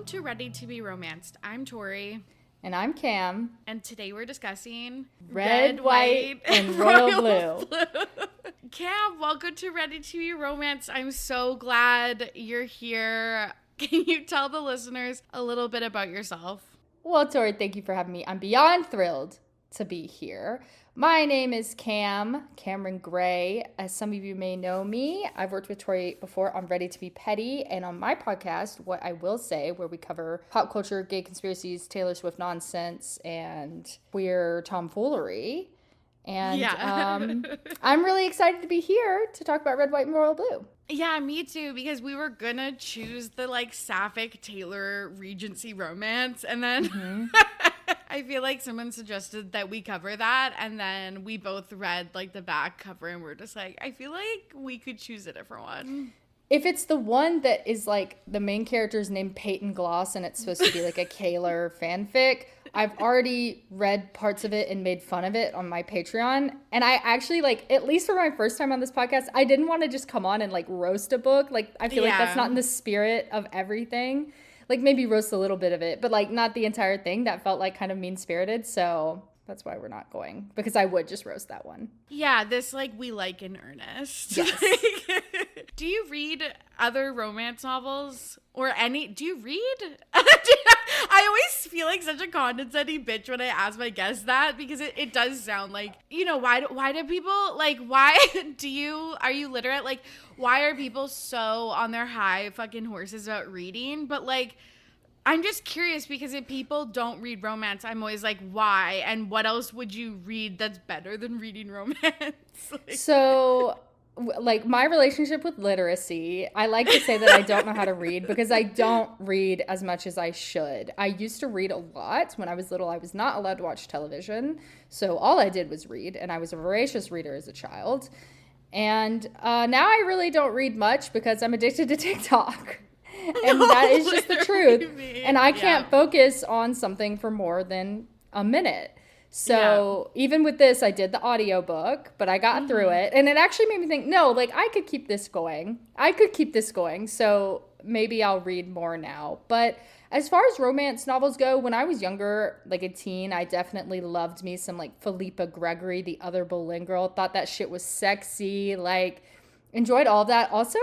to Ready to be Romanced. I'm Tori. And I'm Cam. And today we're discussing Red, white, and royal blue. Cam, welcome to Ready to be Romanced. I'm so glad you're here. Can you tell the listeners a little bit about yourself? Well, Tori, thank you for having me. I'm beyond thrilled to be here. My name is Cameron Gray. As some of you may know me, I've worked with Tori before on Ready to be Petty, and on my podcast, What I Will Say, where we cover pop culture, gay conspiracies, Taylor Swift nonsense, and queer tomfoolery. And I'm really excited to be here to talk about Red, White, and Royal Blue. Yeah, me too, because we were gonna choose the Sapphic Taylor Regency romance, and then I feel like someone suggested that we cover that, and then we both read the back cover, and we're just like, I feel like we could choose a different one. If it's the one that is the main character's named Peyton Gloss and it's supposed to be a Kaylor fanfic, I've already read parts of it and made fun of it on my Patreon. And I actually, at least for my first time on this podcast, I didn't want to just come on and roast a book. I feel like that's not in the spirit of everything. Maybe roast a little bit of it, but not the entire thing. That felt kind of mean-spirited. So that's why we're not going, because I would just roast that one. Yeah, this we like in earnest. Yes. Do you read other romance novels or any? Do you read? I always feel like such a condescending bitch when I ask my guests that, because it does sound why do people why are you literate? Why are people so on their high fucking horses about reading? But I'm just curious, because if people don't read romance, I'm always why? And what else would you read that's better than reading romance? So, my relationship with literacy, I like to say that I don't know how to read because I don't read as much as I should. I used to read a lot. When I was little, I was not allowed to watch television. So all I did was read, and I was a voracious reader as a child. And now I really don't read much because I'm addicted to TikTok. And that is just the truth. And I can't focus on something for more than a minute. So even with this, I did the audiobook, but I got through it. And it actually made me think, no, I could keep this going. So maybe I'll read more now. But as far as romance novels go, when I was younger, a teen, I definitely loved me some Philippa Gregory, the other Boleyn girl. Thought that shit was sexy. Enjoyed all of that. Also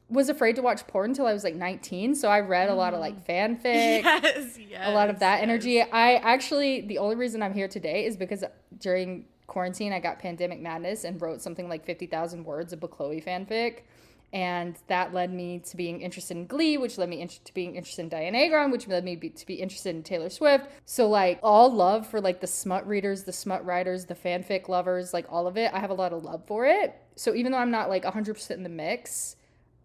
was afraid to watch porn until I was 19, so I read a lot of fanfic, a lot of that energy. I actually, the only reason I'm here today is because during quarantine I got pandemic madness and wrote something 50,000 words of Chloe fanfic, and that led me to being interested in Glee, which led me to being interested in Diane Agron, which led me to be interested in Taylor Swift. So all love for the smut readers, the smut writers, the fanfic lovers, all of it. I have a lot of love for it. So even though I'm not 100% in the mix,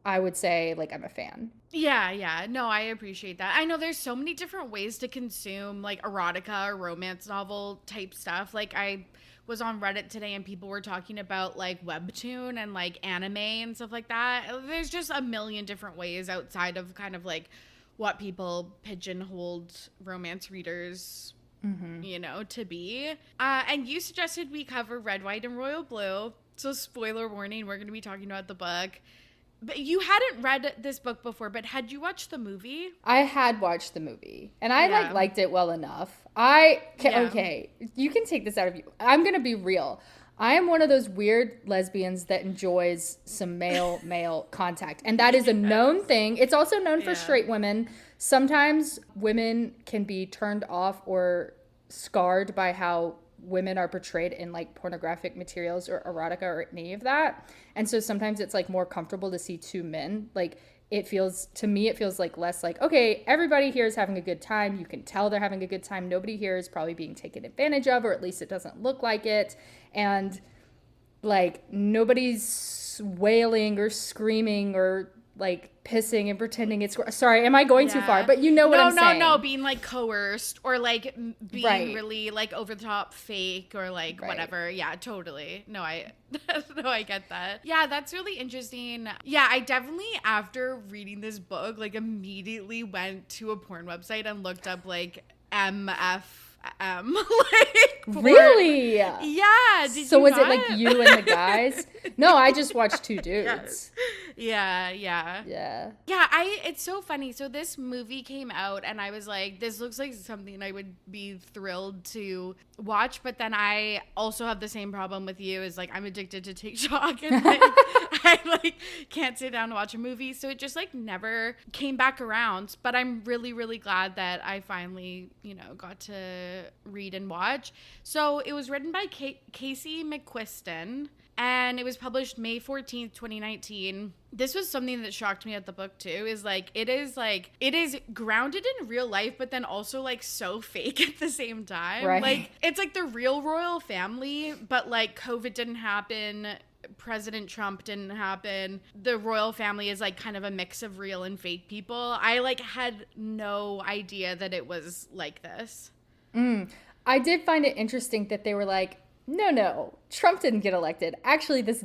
I would say I'm a fan. Yeah. No, I appreciate that. I know there's so many different ways to consume erotica or romance novel type stuff. I was on Reddit today and people were talking about webtoon and anime and stuff like that. There's just a million different ways outside of kind of what people pigeonholed romance readers, to be. And you suggested we cover Red, White, and Royal Blue. So spoiler warning, we're going to be talking about the book. But you hadn't read this book before, but had you watched the movie? I had watched the movie, and I liked it well enough. Okay, you can take this out of you. I'm going to be real. I am one of those weird lesbians that enjoys some male contact, and that is a known thing. It's also known for straight women. Sometimes women can be turned off or scarred by how women are portrayed in pornographic materials or erotica or any of that, and so sometimes it's more comfortable to see two men. It feels less okay, everybody here is having a good time. You can tell they're having a good time. Nobody here is probably being taken advantage of, or at least it doesn't look like it. And nobody's wailing or screaming or pissing and pretending it's... Sorry, am I going too far? But you know what I'm saying. No, being coerced or being really over the top fake or whatever. Yeah, totally. No, I get that. Yeah, that's really interesting. Yeah, I definitely, after reading this book, immediately went to a porn website and looked up MF Really? Yeah. So was it you and the guys? No, I just watched two dudes. Yeah, yeah. Yeah. Yeah, it's so funny. So this movie came out and I was like, this looks like something I would be thrilled to watch, but then I also have the same problem with you is like I'm addicted to TikTok and like I like can't sit down and watch a movie. So it just like never came back around. But I'm really, really glad that I finally, got to read and watch. So it was written by Casey McQuiston and it was published May 14th, 2019. This was something that shocked me at the book too, is it is grounded in real life, but then also like so fake at the same time. Right. Like it's like the real royal family, but like COVID didn't happen. President Trump didn't happen. The royal family is like kind of a mix of real and fake people. I like had no idea that it was like this. I did find it interesting that they were like, no, Trump didn't get elected. Actually, this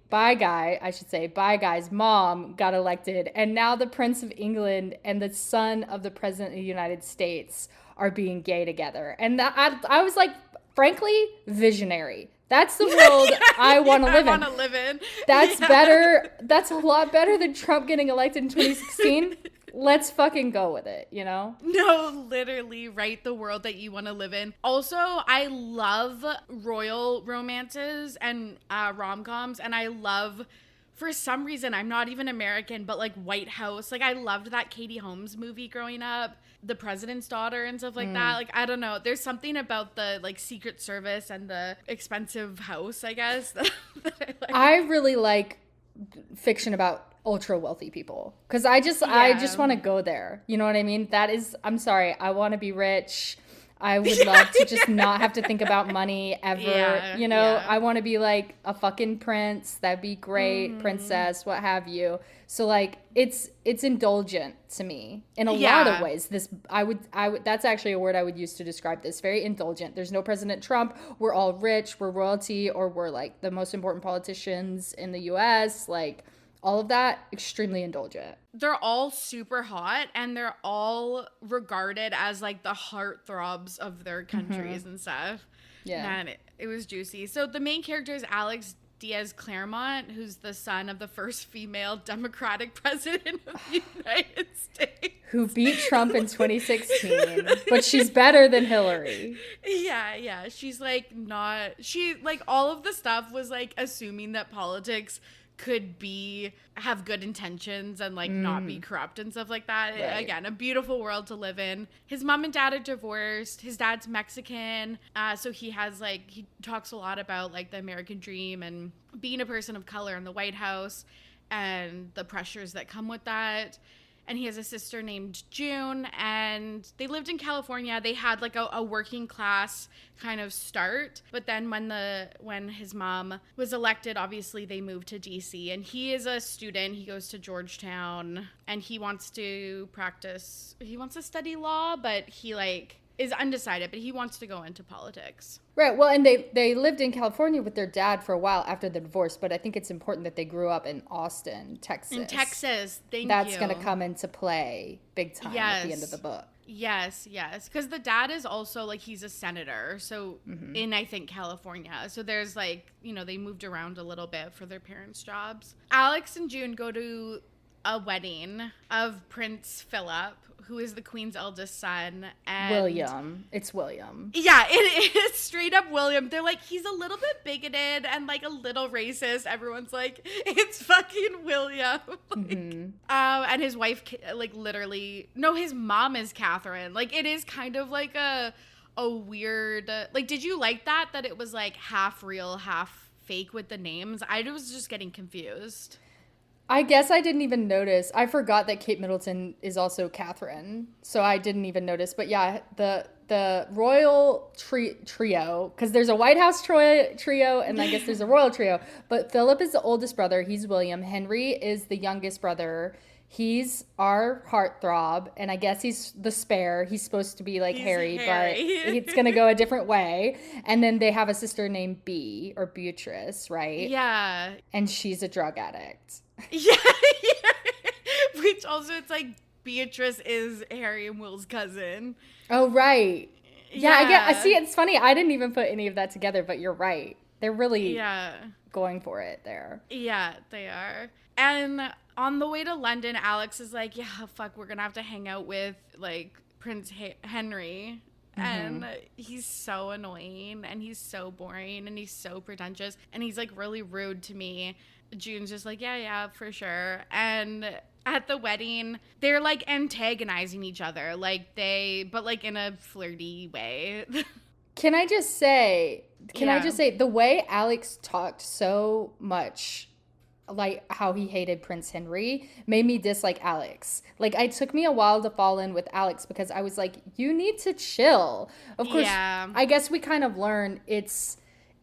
bi guy's mom got elected. And now the Prince of England and the son of the President of the United States are being gay together. And I was like, frankly, visionary. That's the world I want to live in. That's better. That's a lot better than Trump getting elected in 2016. Let's fucking go with it, No, literally, right? The world that you want to live in. Also, I love royal romances and rom-coms, and I love, for some reason, I'm not even American, but like White House. Like I loved that Katie Holmes movie growing up, The President's Daughter and stuff like that. Like, I don't know. There's something about the like Secret Service and the expensive house, I guess, that I like. I really like fiction about ultra wealthy people because I just want to go there. You know what I mean? I'm sorry, I want to be rich. I would love to just not have to think about money ever. I want to be like a fucking prince. That'd be great. Princess, what have you. So like it's indulgent to me in a lot of ways. I would that's actually a word I would use to describe this. Very indulgent. There's no President Trump. We're all rich, we're royalty, or we're like the most important politicians in the US. Like all of that, extremely indulgent. They're all super hot and they're all regarded as like the heartthrobs of their countries and stuff. Yeah. Man, it was juicy. So the main character is Alex Diaz Claremont, who's the son of the first female Democratic president of the United States. Who beat Trump in 2016. But she's better than Hillary. Yeah. She's like all of the stuff was like assuming that politics could have good intentions and like not be corrupt and stuff like that. Right. Again, a beautiful world to live in. His mom and dad are divorced. His dad's Mexican. So he talks a lot about like the American dream and being a person of color in the White House and the pressures that come with that. And he has a sister named June, and they lived in California. They had like a working class kind of start, but then when his mom was elected, obviously they moved to DC. And he is a student. He goes to Georgetown, and he wants to study law, but he like is undecided, but he wants to go into politics. Right. Well, and they lived in California with their dad for a while after the divorce, but I think it's important that they grew up in Austin, Texas. In Texas, That's going to come into play big time at the end of the book. Yes. Because the dad is also like, he's a senator. So in, I think, California. So there's like, they moved around a little bit for their parents' jobs. Alex and June go to a wedding of Prince Philip, who is the Queen's eldest son. And William. It's William. Yeah, it is straight up William. They're like, he's a little bit bigoted and like a little racist. Everyone's like, it's fucking William. And his wife, like literally, no, his mom is Catherine. Like it is kind of like a weird, like, did you like that it was like half real, half fake with the names? I was just getting confused. I guess I didn't even notice. I forgot that Kate Middleton is also Catherine, so I didn't even notice. But yeah, the royal trio, because there's a White House trio, and I guess there's a royal trio. But Philip is the oldest brother. He's William. Henry is the youngest brother. He's our heartthrob, and I guess he's the spare. He's supposed to be like Harry, but it's going to go a different way. And then they have a sister named Beatrice, right? Yeah. And she's a drug addict. Yeah. Which also, it's like Beatrice is Harry and Will's cousin. Oh, right. Yeah, I see. It's funny. I didn't even put any of that together, but you're right. They're really Yeah. going for it there. Yeah, they are. And on the way to London, Alex is like, yeah, fuck, we're gonna have to hang out with like Henry. And he's so annoying and he's so boring and he's so pretentious and he's like really rude to me. June's just like, yeah, for sure. And at the wedding, they're like antagonizing each other, but like in a flirty way. Can I just say, Yeah. the way Alex talked so much like how he hated Prince Henry made me dislike Alex. Like it took me a while to fall in with Alex because I was like, you need to chill. Of course, Yeah. I guess we kind of learn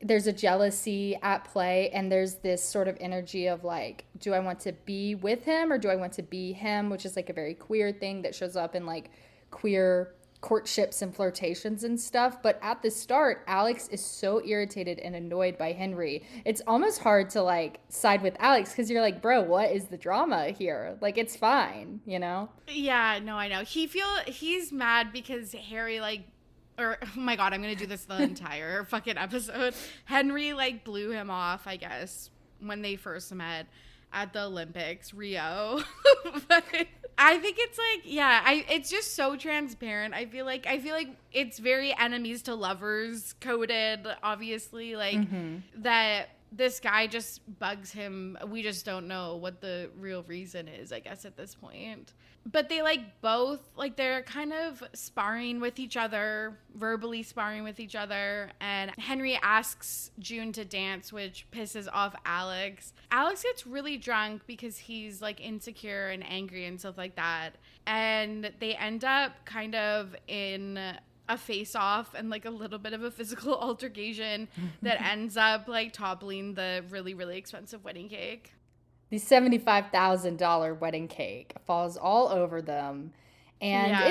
there's a jealousy at play and there's this sort of energy of like, do I want to be with him or do I want to be him, which is like a very queer thing that shows up in like queer courtships and flirtations and stuff. But at the start, Alex is so irritated and annoyed by Henry. It's almost hard to like side with Alex because you're like, bro, what is the drama here? Like, it's fine, you know? Yeah, no, I know. He's mad because Harry oh my God, I'm gonna do this the entire fucking episode. Henry like blew him off, I guess, when they first met at the Olympics, Rio. But I think it's like, yeah, it's just so transparent. I feel like it's very enemies to lovers coded, obviously, like that this guy just bugs him. We just don't know what the real reason is, I guess, at this point. But they like both, like they're kind of sparring with each other, verbally sparring with each other. And Henry asks June to dance, which pisses off Alex. Alex gets really drunk because he's like insecure and angry and stuff like that. And they end up kind of in a face-off and like a little bit of a physical altercation that ends up like toppling the really, really expensive wedding cake. The $75,000 wedding cake falls all over them. And Yeah.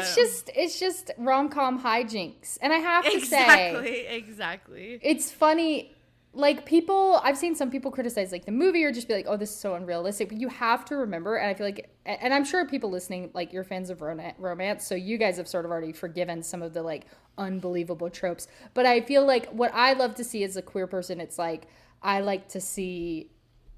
it's just rom-com hijinks. And I have to Exactly. it's funny. Like I've seen some people criticize like the movie or just be like, oh, this is so unrealistic. But you have to remember, and I feel like, and I'm sure people listening, like you're fans of romance, so you guys have sort of already forgiven some of the like unbelievable tropes. But I feel like what I love to see as a queer person, it's like, I like to see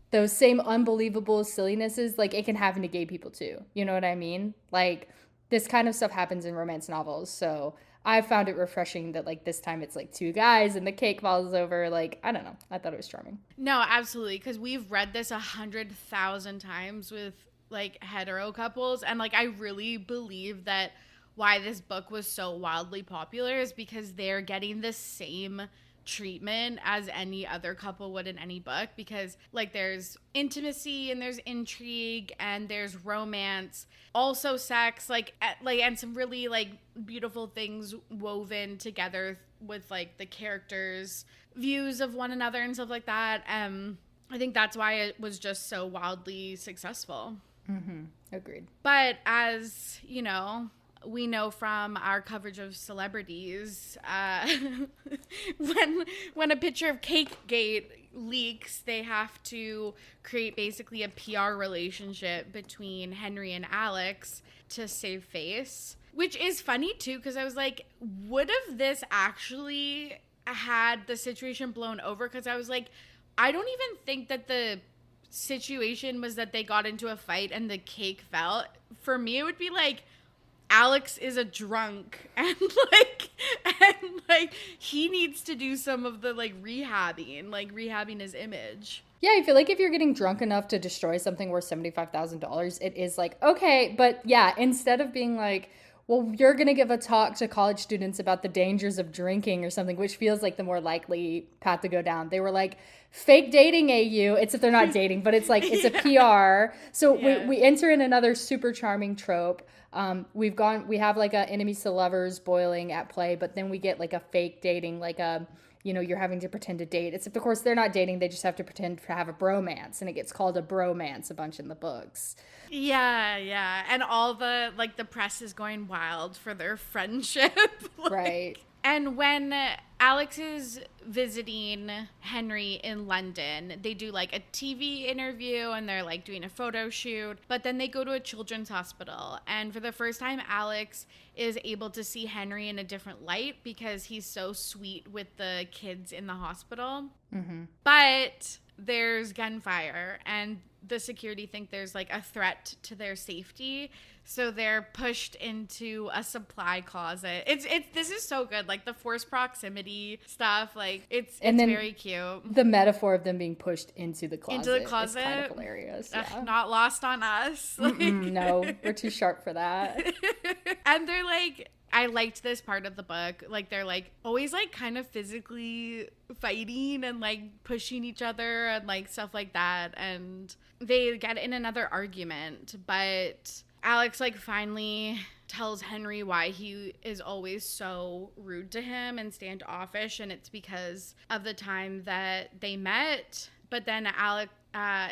those same unbelievable sillinesses, like it can happen to gay people too. You know what I mean? Like this kind of stuff happens in romance novels. So I found it refreshing that like this time it's like two guys and the cake falls over. Like, I don't know. I thought it was charming. No, absolutely. Because we've read this 100,000 times with like hetero couples. And like, I really believe that why this book was so wildly popular is because they're getting the same treatment as any other couple would in any book, because like there's intimacy and there's intrigue and there's romance, also sex, like and some really like beautiful things woven together with like the characters' views of one another and stuff like that. I think that's why it was just so wildly successful. Agreed. But as you know, we know from our coverage of celebrities, when a picture of Cakegate leaks, they have to create basically a PR relationship between Henry and Alex to save face, which is funny too, because I was like, would have this actually had the situation blown over? Because I was like, I don't even think that the situation was that they got into a fight and the cake fell. For me, it would be like, Alex is a drunk and he needs to do some of the rehabbing his image. Yeah, I feel like if you're getting drunk enough to destroy something worth $75,000, it is like, okay, but yeah, instead of being like, well, you're going to give a talk to college students about the dangers of drinking or something, which feels like the more likely path to go down. They were like, fake dating AU. It's if they're not dating, but it's like, it's a PR. So we enter in another super charming trope. We have like a enemies to lovers boiling at play, but then we get like a fake dating, like you're having to pretend to date. Except of course they're not dating. They just have to pretend to have a bromance, and it gets called a bromance a bunch in the books. Yeah. And all the press is going wild for their friendship. Right. And when Alex is visiting Henry in London, they do like a TV interview and they're like doing a photo shoot. But then they go to a children's hospital. And for the first time, Alex is able to see Henry in a different light because he's so sweet with the kids in the hospital. Mm-hmm. But there's gunfire and the security think there's like a threat to their safety. So they're pushed into a supply closet. It's this is so good. Like the forced proximity stuff. Like it's very cute. The metaphor of them being pushed into the closet. Into the closet. Is kind of hilarious. Yeah. Not lost on us. No, we're too sharp for that. And they're like, I liked this part of the book. Like they're like always like kind of physically fighting and like pushing each other and like stuff like that. And they get in another argument, but Alex like finally tells Henry why he is always so rude to him and standoffish, and it's because of the time that they met. But then Alex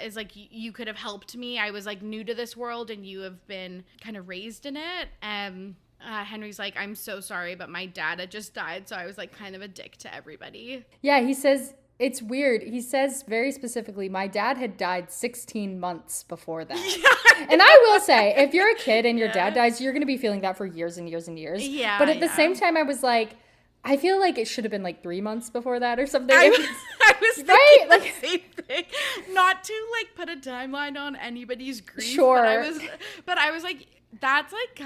is like, you could have helped me. I was like new to this world and you have been kind of raised in it. And Henry's like, I'm so sorry, but my dad had just died, so I was like kind of a dick to everybody. Yeah, he says, it's weird. He says very specifically, my dad had died 16 months before that. Yeah. And I will say, if you're a kid and your dad dies, you're going to be feeling that for years and years and years. Yeah. But at the same time, I was like, I feel like it should have been like 3 months before that or something. I was thinking right? Like, the same thing. Not to like put a timeline on anybody's grief. Sure. But I was like, that's like,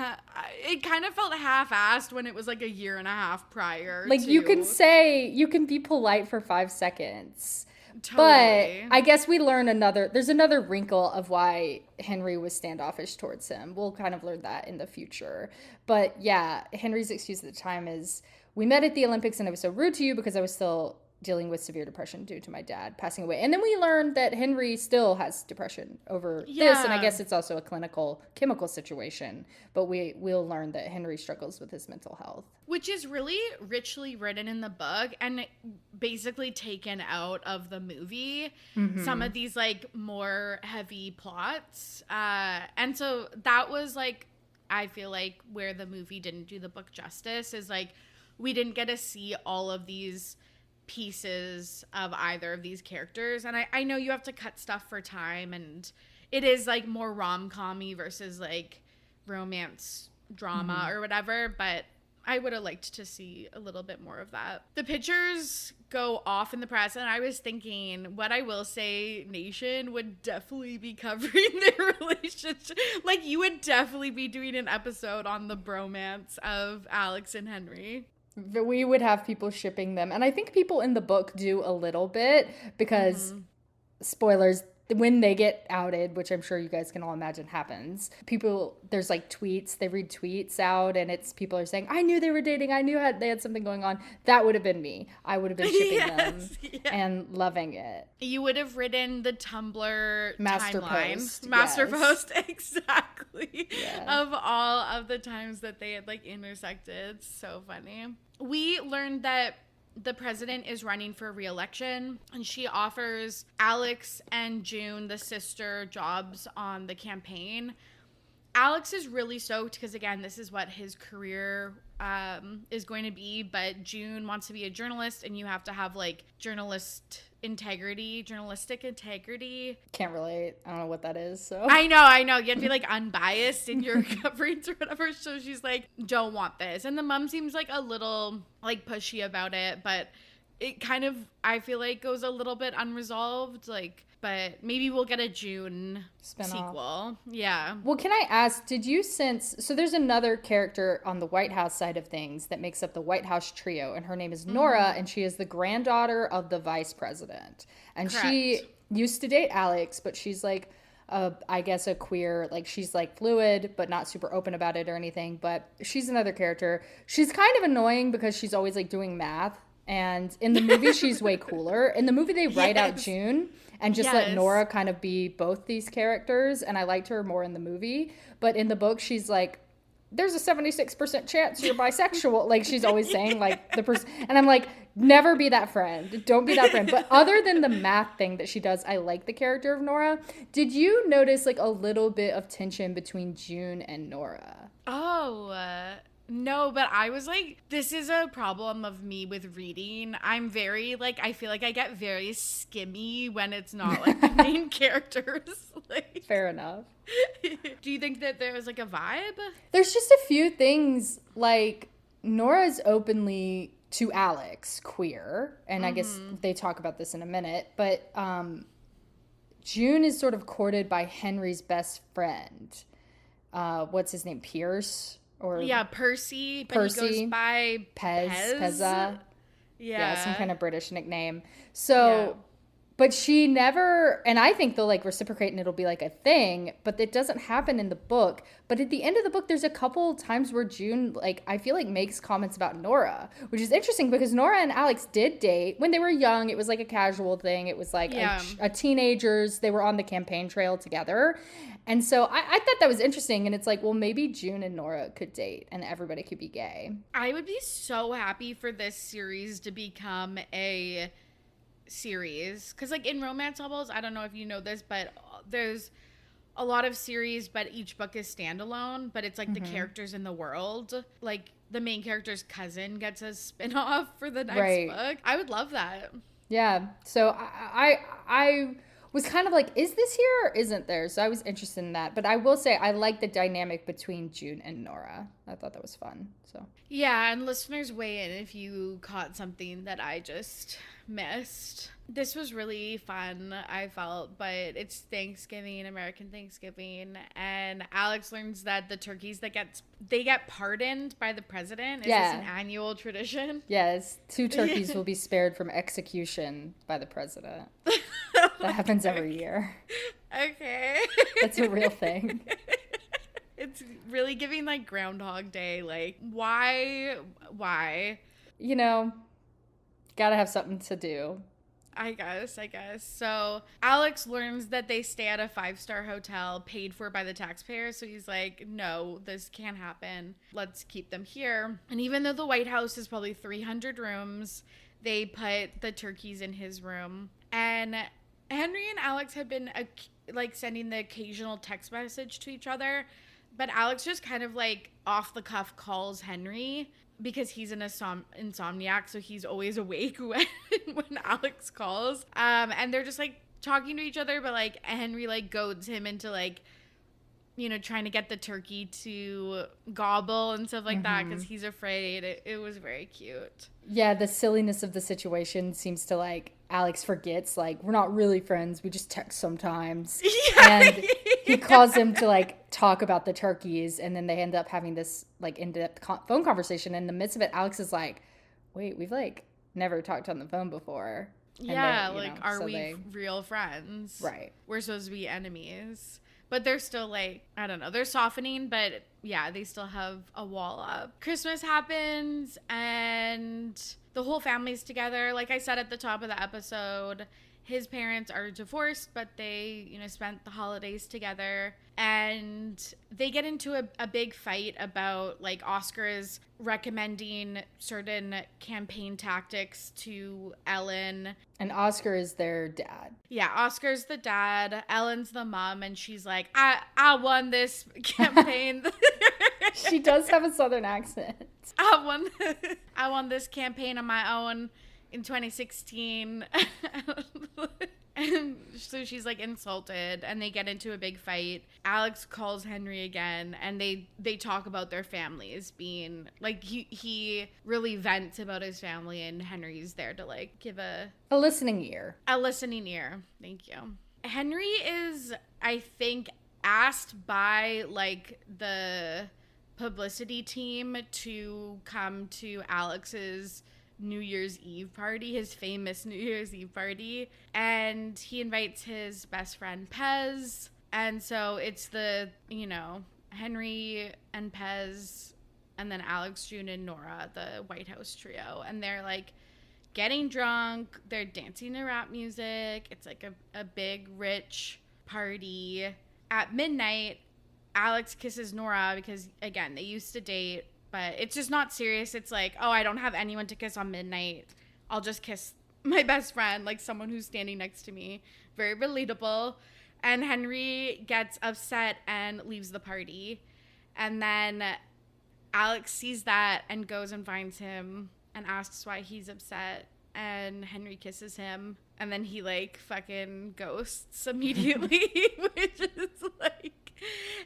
it kind of felt half-assed when it was like a year and a half prior. Like you can be polite for 5 seconds. Totally. But I guess we learn there's another wrinkle of why Henry was standoffish towards him. We'll kind of learn that in the future. But yeah, Henry's excuse at the time is, we met at the Olympics and I was so rude to you because I was still dealing with severe depression due to my dad passing away. And then we learned that Henry still has depression over this. And I guess it's also a chemical situation. But we'll learn that Henry struggles with his mental health. Which is really richly written in the book and basically taken out of the movie. Mm-hmm. Some of these like more heavy plots. And so that was like, I feel like where the movie didn't do the book justice is like, we didn't get to see all of these pieces of either of these characters. And I know you have to cut stuff for time, and it is like more rom-com-y versus like romance drama or whatever, but I would have liked to see a little bit more of that. The pictures go off in the press, and I was thinking, what I will say, Nation would definitely be covering their relationship. Like, you would definitely be doing an episode on the bromance of Alex and Henry. We would have people shipping them. And I think people in the book do a little bit because, spoilers, when they get outed, which I'm sure you guys can all imagine happens, there's like tweets, they read tweets out and people are saying, I knew they were dating, I knew they had something going on. That would have been me. I would have been shipping them and loving it. You would have written the Tumblr Master timeline. Post, exactly. Yeah. Of all of the times that they had like intersected. It's so funny. We learned that the president is running for re-election, and she offers Alex and June, the sister, jobs on the campaign. Alex is really stoked because, again, this is what his career is going to be, but June wants to be a journalist, and you have to have like journalistic integrity. Can't relate. I don't know what that is. So I know. You have to be like unbiased in your coverage or whatever. So she's like, don't want this. And the mom seems like a little like pushy about it, but it kind of, I feel like, goes a little bit unresolved. Like, but maybe we'll get a June sequel. Yeah. Well, can I ask, did you sense, so there's another character on the White House side of things that makes up the White House trio, and her name is Nora, and she is the granddaughter of the vice president. And Correct. She used to date Alex, but she's like, I guess a queer, like she's like fluid, but not super open about it or anything. But she's another character. She's kind of annoying because she's always like doing math. And in the movie, she's way cooler. In the movie, they write out June and just let Nora kind of be both these characters. And I liked her more in the movie. But in the book, she's like, there's a 76% chance you're bisexual. Like, she's always saying, like, the person. And I'm like, never be that friend. Don't be that friend. But other than the math thing that she does, I like the character of Nora. Did you notice, like, a little bit of tension between June and Nora? Oh, No, but I was like, this is a problem of me with reading. I'm very, like, I feel like I get very skimmy when it's not, like, the main characters. Like, Fair enough. do you think that there was, like, a vibe? There's just a few things, like, Nora's openly, to Alex, queer. And I guess they talk about this in a minute. But June is sort of courted by Henry's best friend. What's his name? Pierce? Or Yeah, Percy. But Percy. he goes by Pezza. Yeah, some kind of British nickname. So, but she never, and I think they'll like reciprocate and it'll be like a thing, but it doesn't happen in the book. But at the end of the book, there's a couple times where June, like, I feel like makes comments about Nora, which is interesting because Nora and Alex did date when they were young. It was like a casual thing. It was like a teenagers. They were on the campaign trail together. And so I thought that was interesting. And it's like, well, maybe June and Nora could date and everybody could be gay. I would be so happy for this series to become a series. Because, like, in romance novels, I don't know if you know this, but there's a lot of series, but each book is standalone. But it's, like, the characters in the world. Like, the main character's cousin gets a spin-off for the next book. I would love that. Yeah. So I was kind of like, is this here or isn't there? So I was interested in that. But I will say I like the dynamic between June and Nora. I thought that was fun. So yeah, and listeners weigh in if you caught something that I just missed. This was really fun, I felt, but it's Thanksgiving, American Thanksgiving, and Alex learns that the turkeys that get pardoned by the president. Is this an annual tradition? Yes, 2 turkeys will be spared from execution by the president. That happens every year. Okay. That's a real thing. It's really giving, like, Groundhog Day. Like, why? You know, gotta have something to do. I guess. So Alex learns that they stay at a 5-star hotel paid for by the taxpayer. So he's like, no, this can't happen. Let's keep them here. And even though the White House is probably 300 rooms, they put the turkeys in his room. And Henry and Alex have been like sending the occasional text message to each other. But Alex just kind of like off the cuff calls Henry because he's an insomniac. So he's always awake when Alex calls. And they're just like talking to each other. But like Henry like goads him into like, you know, trying to get the turkey to gobble and stuff like that because he's afraid. It was very cute. Yeah, the silliness of the situation seems to like Alex forgets like we're not really friends. We just text sometimes. Yeah. And he calls him to like talk about the turkeys, and then they end up having this like in-depth phone conversation. In the midst of it, Alex is like, "Wait, we've like never talked on the phone before." Yeah, like are we real friends? Right. We're supposed to be enemies. But they're still like, I don't know, they're softening, but yeah, they still have a wall up. Christmas happens and the whole family's together. Like I said at the top of the episode, his parents are divorced, but they, you know, spent the holidays together. And they get into a big fight about, like, Oscar is recommending certain campaign tactics to Ellen. And Oscar is their dad. Yeah, Oscar's the dad. Ellen's the mom, and she's like, I won this campaign. She does have a southern accent. I won this campaign on my own in 2016. And so she's like insulted and they get into a big fight. Alex calls Henry again and they talk about their families being like he really vents about his family and Henry's there to like give a listening ear. A listening ear. Thank you. Henry is, I think, asked by like the publicity team to come to Alex's New Year's Eve party, his famous New Year's Eve party, and he invites his best friend Pez, and so it's the, you know, Henry and Pez and then Alex, June, and Nora, the White House trio, and they're like getting drunk, they're dancing to rap music, it's like a big rich party. At midnight, Alex kisses Nora because, again, they used to date, but it's just not serious. It's like, oh, I don't have anyone to kiss on midnight. I'll just kiss my best friend, like someone who's standing next to me. Very relatable. And Henry gets upset and leaves the party. And then Alex sees that and goes and finds him and asks why he's upset. And Henry kisses him. And then he, like, fucking ghosts immediately, which is, like...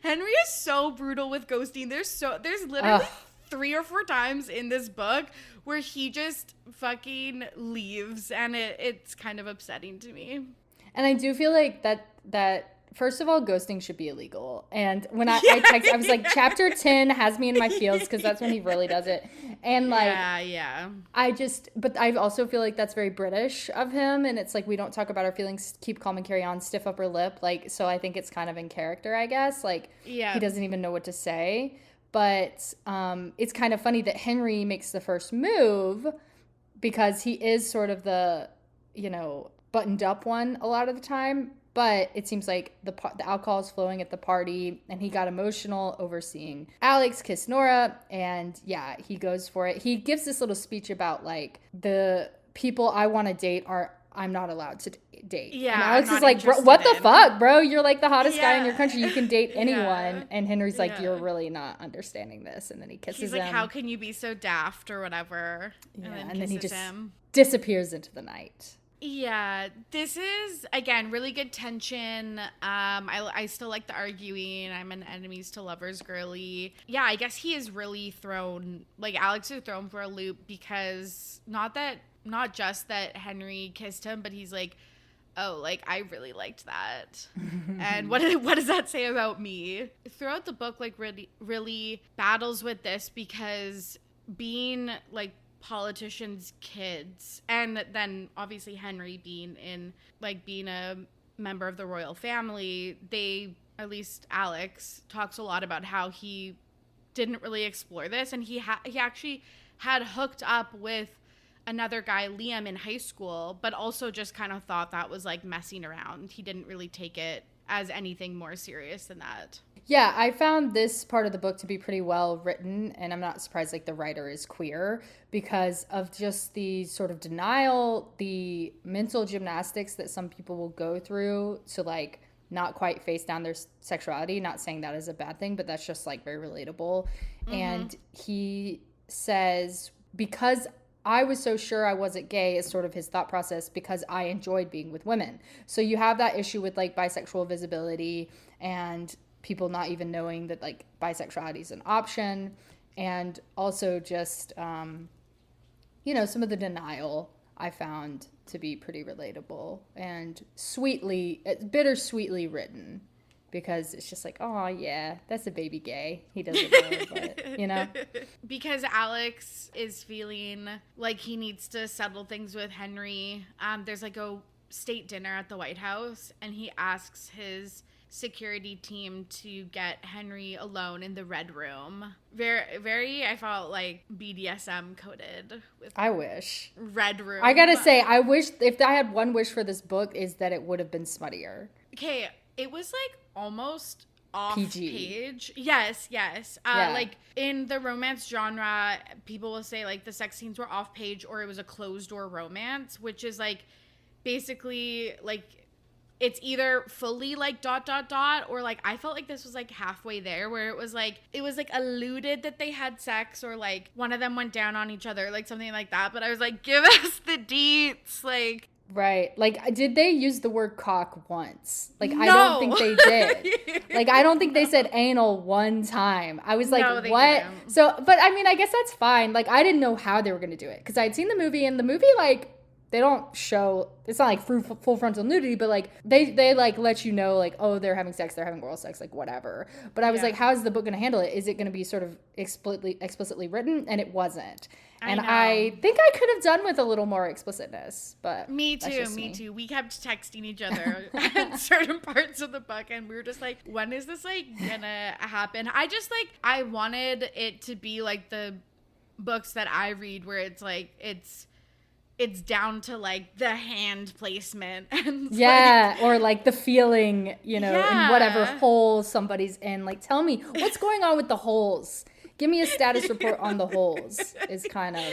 Henry is so brutal with ghosting. There's literally 3 or 4 times in this book where he just fucking leaves. And it's kind of upsetting to me. And I do feel like that first of all, ghosting should be illegal. And when I texted, I was like, chapter 10 has me in my feels, because that's when he really does it. And like, yeah. But I also feel like that's very British of him. And it's like, we don't talk about our feelings, keep calm and carry on, stiff upper lip. Like, so I think it's kind of in character, I guess. Like, he doesn't even know what to say. But it's kind of funny that Henry makes the first move, because he is sort of the, you know, buttoned up one a lot of the time. But it seems like the alcohol is flowing at the party, and he got emotional overseeing Alex kiss Nora, and yeah, he goes for it. He gives this little speech about, like, the people I want to date I'm not allowed to date. Yeah, and Alex is like, bro, what the fuck, bro? You're like the hottest guy in your country. You can date anyone. Yeah. And Henry's like, you're really not understanding this. And then he kisses him. He's like, how can you be so daft or whatever? Yeah, and then he just disappears into the night. Yeah, this is, again, really good tension. I still like the arguing. I'm an enemies to lovers girly. Yeah, I guess he is really thrown, like, Alex is thrown for a loop, because not just that Henry kissed him, but he's like, oh, like, I really liked that. And what does that say about me? Throughout the book, like, really battles with this, because being, like, politicians' kids, and then obviously Henry being a member of the royal family, at least Alex talks a lot about how he didn't really explore this, and he actually had hooked up with another guy, Liam, in high school, but also just kind of thought that was like messing around. He didn't really take it as anything more serious than that. Yeah, I found this part of the book to be pretty well written, and I'm not surprised, like, the writer is queer, because of just the sort of denial, the mental gymnastics that some people will go through to, like, not quite face down their sexuality. Not saying that is a bad thing, but that's just, like, very relatable. Mm-hmm. And he says, because I was so sure I wasn't gay, is sort of his thought process, because I enjoyed being with women. So you have that issue with, like, bisexual visibility and people not even knowing that, like, bisexuality is an option, and also just, you know, some of the denial I found to be pretty relatable and bittersweetly written, because it's just like, oh yeah, that's a baby gay. He doesn't know, but, you know. Because Alex is feeling like he needs to settle things with Henry. There's like a state dinner at the White House, and he asks his security team to get Henry alone in the red room. Very, I felt like BDSM coded with. I wish. Red room. I gotta say, I wish, if I had one wish for this book, is that it would have been smuttier. Okay, it was like almost off PG. Page. Yes. Yeah. Like, in the romance genre, people will say, like, the sex scenes were off page, or it was a closed door romance, which is, like, basically, like, it's either fully, like, ... or, like, I felt like this was, like, halfway there, where it was like alluded that they had sex, or, like, one of them went down on each other, like, something like that. But I was like, give us the deets, like. Right. Like, did they use the word cock once? Like, no. I don't think they did. Like, I don't think they said anal one time. I was like, no, what? Didn't. So, but I mean, I guess that's fine. Like, I didn't know how they were going to do it, because I'd seen the movie, and the movie, like, they don't show, it's not like full frontal nudity, but, like, they like let you know, like, oh, they're having sex, they're having oral sex, like, whatever. But I was like, how is the book going to handle it? Is it going to be sort of explicitly written? And it wasn't. And I think I could have done with a little more explicitness, but me too. We kept texting each other at certain parts of the book, and we were just like, when is this, like, gonna happen? I wanted it to be like the books that I read, where it's like, it's down to, like, the hand placement. And yeah, like, or, like, the feeling, you know, in whatever hole somebody's in. Like, tell me, what's going on with the holes Give me a status report on the holes is kind of.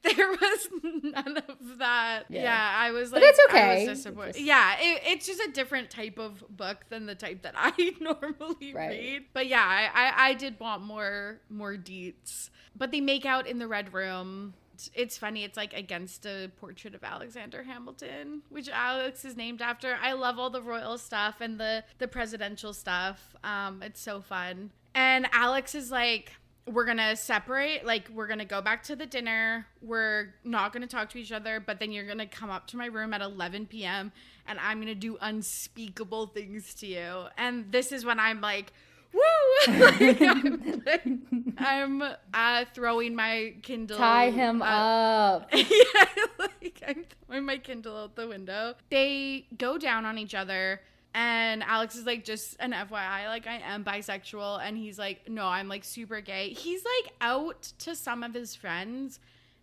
There was none of that. Yeah, I was like, but that's okay. I was disappointed. Yeah, it's just a different type of book than the type that I normally read. But yeah, I did want more deets. But they make out in the Red Room. It's funny. It's like against a portrait of Alexander Hamilton, which Alex is named after. I love all the royal stuff and the presidential stuff. It's so fun. And Alex is like, we're going to separate. Like, we're going to go back to the dinner. We're not going to talk to each other. But then you're going to come up to my room at 11 p.m. and I'm going to do unspeakable things to you. And this is when I'm like, woo! I'm throwing my Kindle. Tie him up. Yeah, like I'm throwing my Kindle out the window. They go down on each other. And Alex is like, just an FYI, like, I am bisexual. And he's like, no, I'm like super gay. He's like out to some of his friends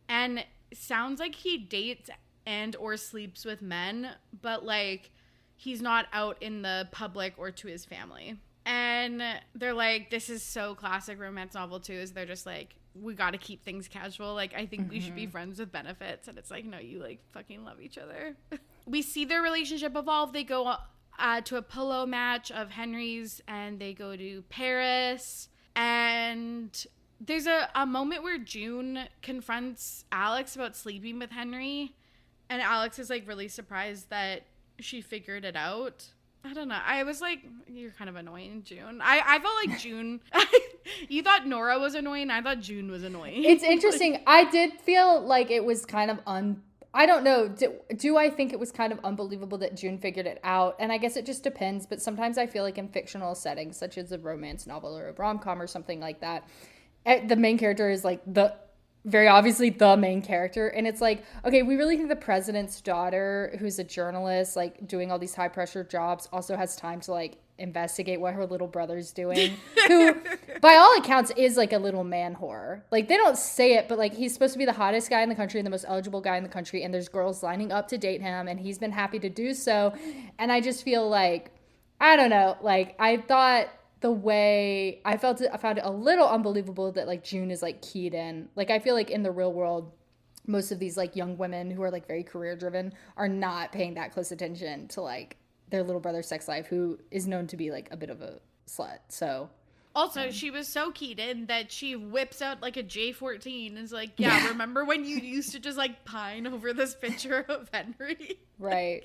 and sounds like he dates and or sleeps with men, but like he's not out in the public or to his family. And they're like, this is so classic romance novel too, is they're just like, we got to keep things casual. Like, I think we should be friends with benefits. And it's like, no, you like fucking love each other. We see their relationship evolve. They go to a polo match of Henry's and they go to Paris. And there's a moment where June confronts Alex about sleeping with Henry. And Alex is like really surprised that she figured it out. I don't know. I was like, you're kind of annoying, June. I felt like June. You thought Nora was annoying. I thought June was annoying. It's interesting. I did feel like it was kind of I don't know. Do I think it was kind of unbelievable that June figured it out? And I guess it just depends. But sometimes I feel like in fictional settings, such as a romance novel or a rom-com or something like that, the main character is like very obviously the main character. And it's like, okay, we really think the president's daughter, who's a journalist, like doing all these high pressure jobs, also has time to like investigate what her little brother's doing, who by all accounts is like a little man whore. Like, they don't say it, but like he's supposed to be the hottest guy in the country and the most eligible guy in the country, and there's girls lining up to date him, and he's been happy to do so. And I just feel like, I don't know, like I thought I found it a little unbelievable that like June is like keyed in. Like, I feel like in the real world, most of these like young women who are like very career driven are not paying that close attention to like their little brother's sex life, who is known to be like a bit of a slut. So also, she was so keyed in that she whips out like a J14 and is like, yeah, remember when you used to just like pine over this picture of Henry? Right.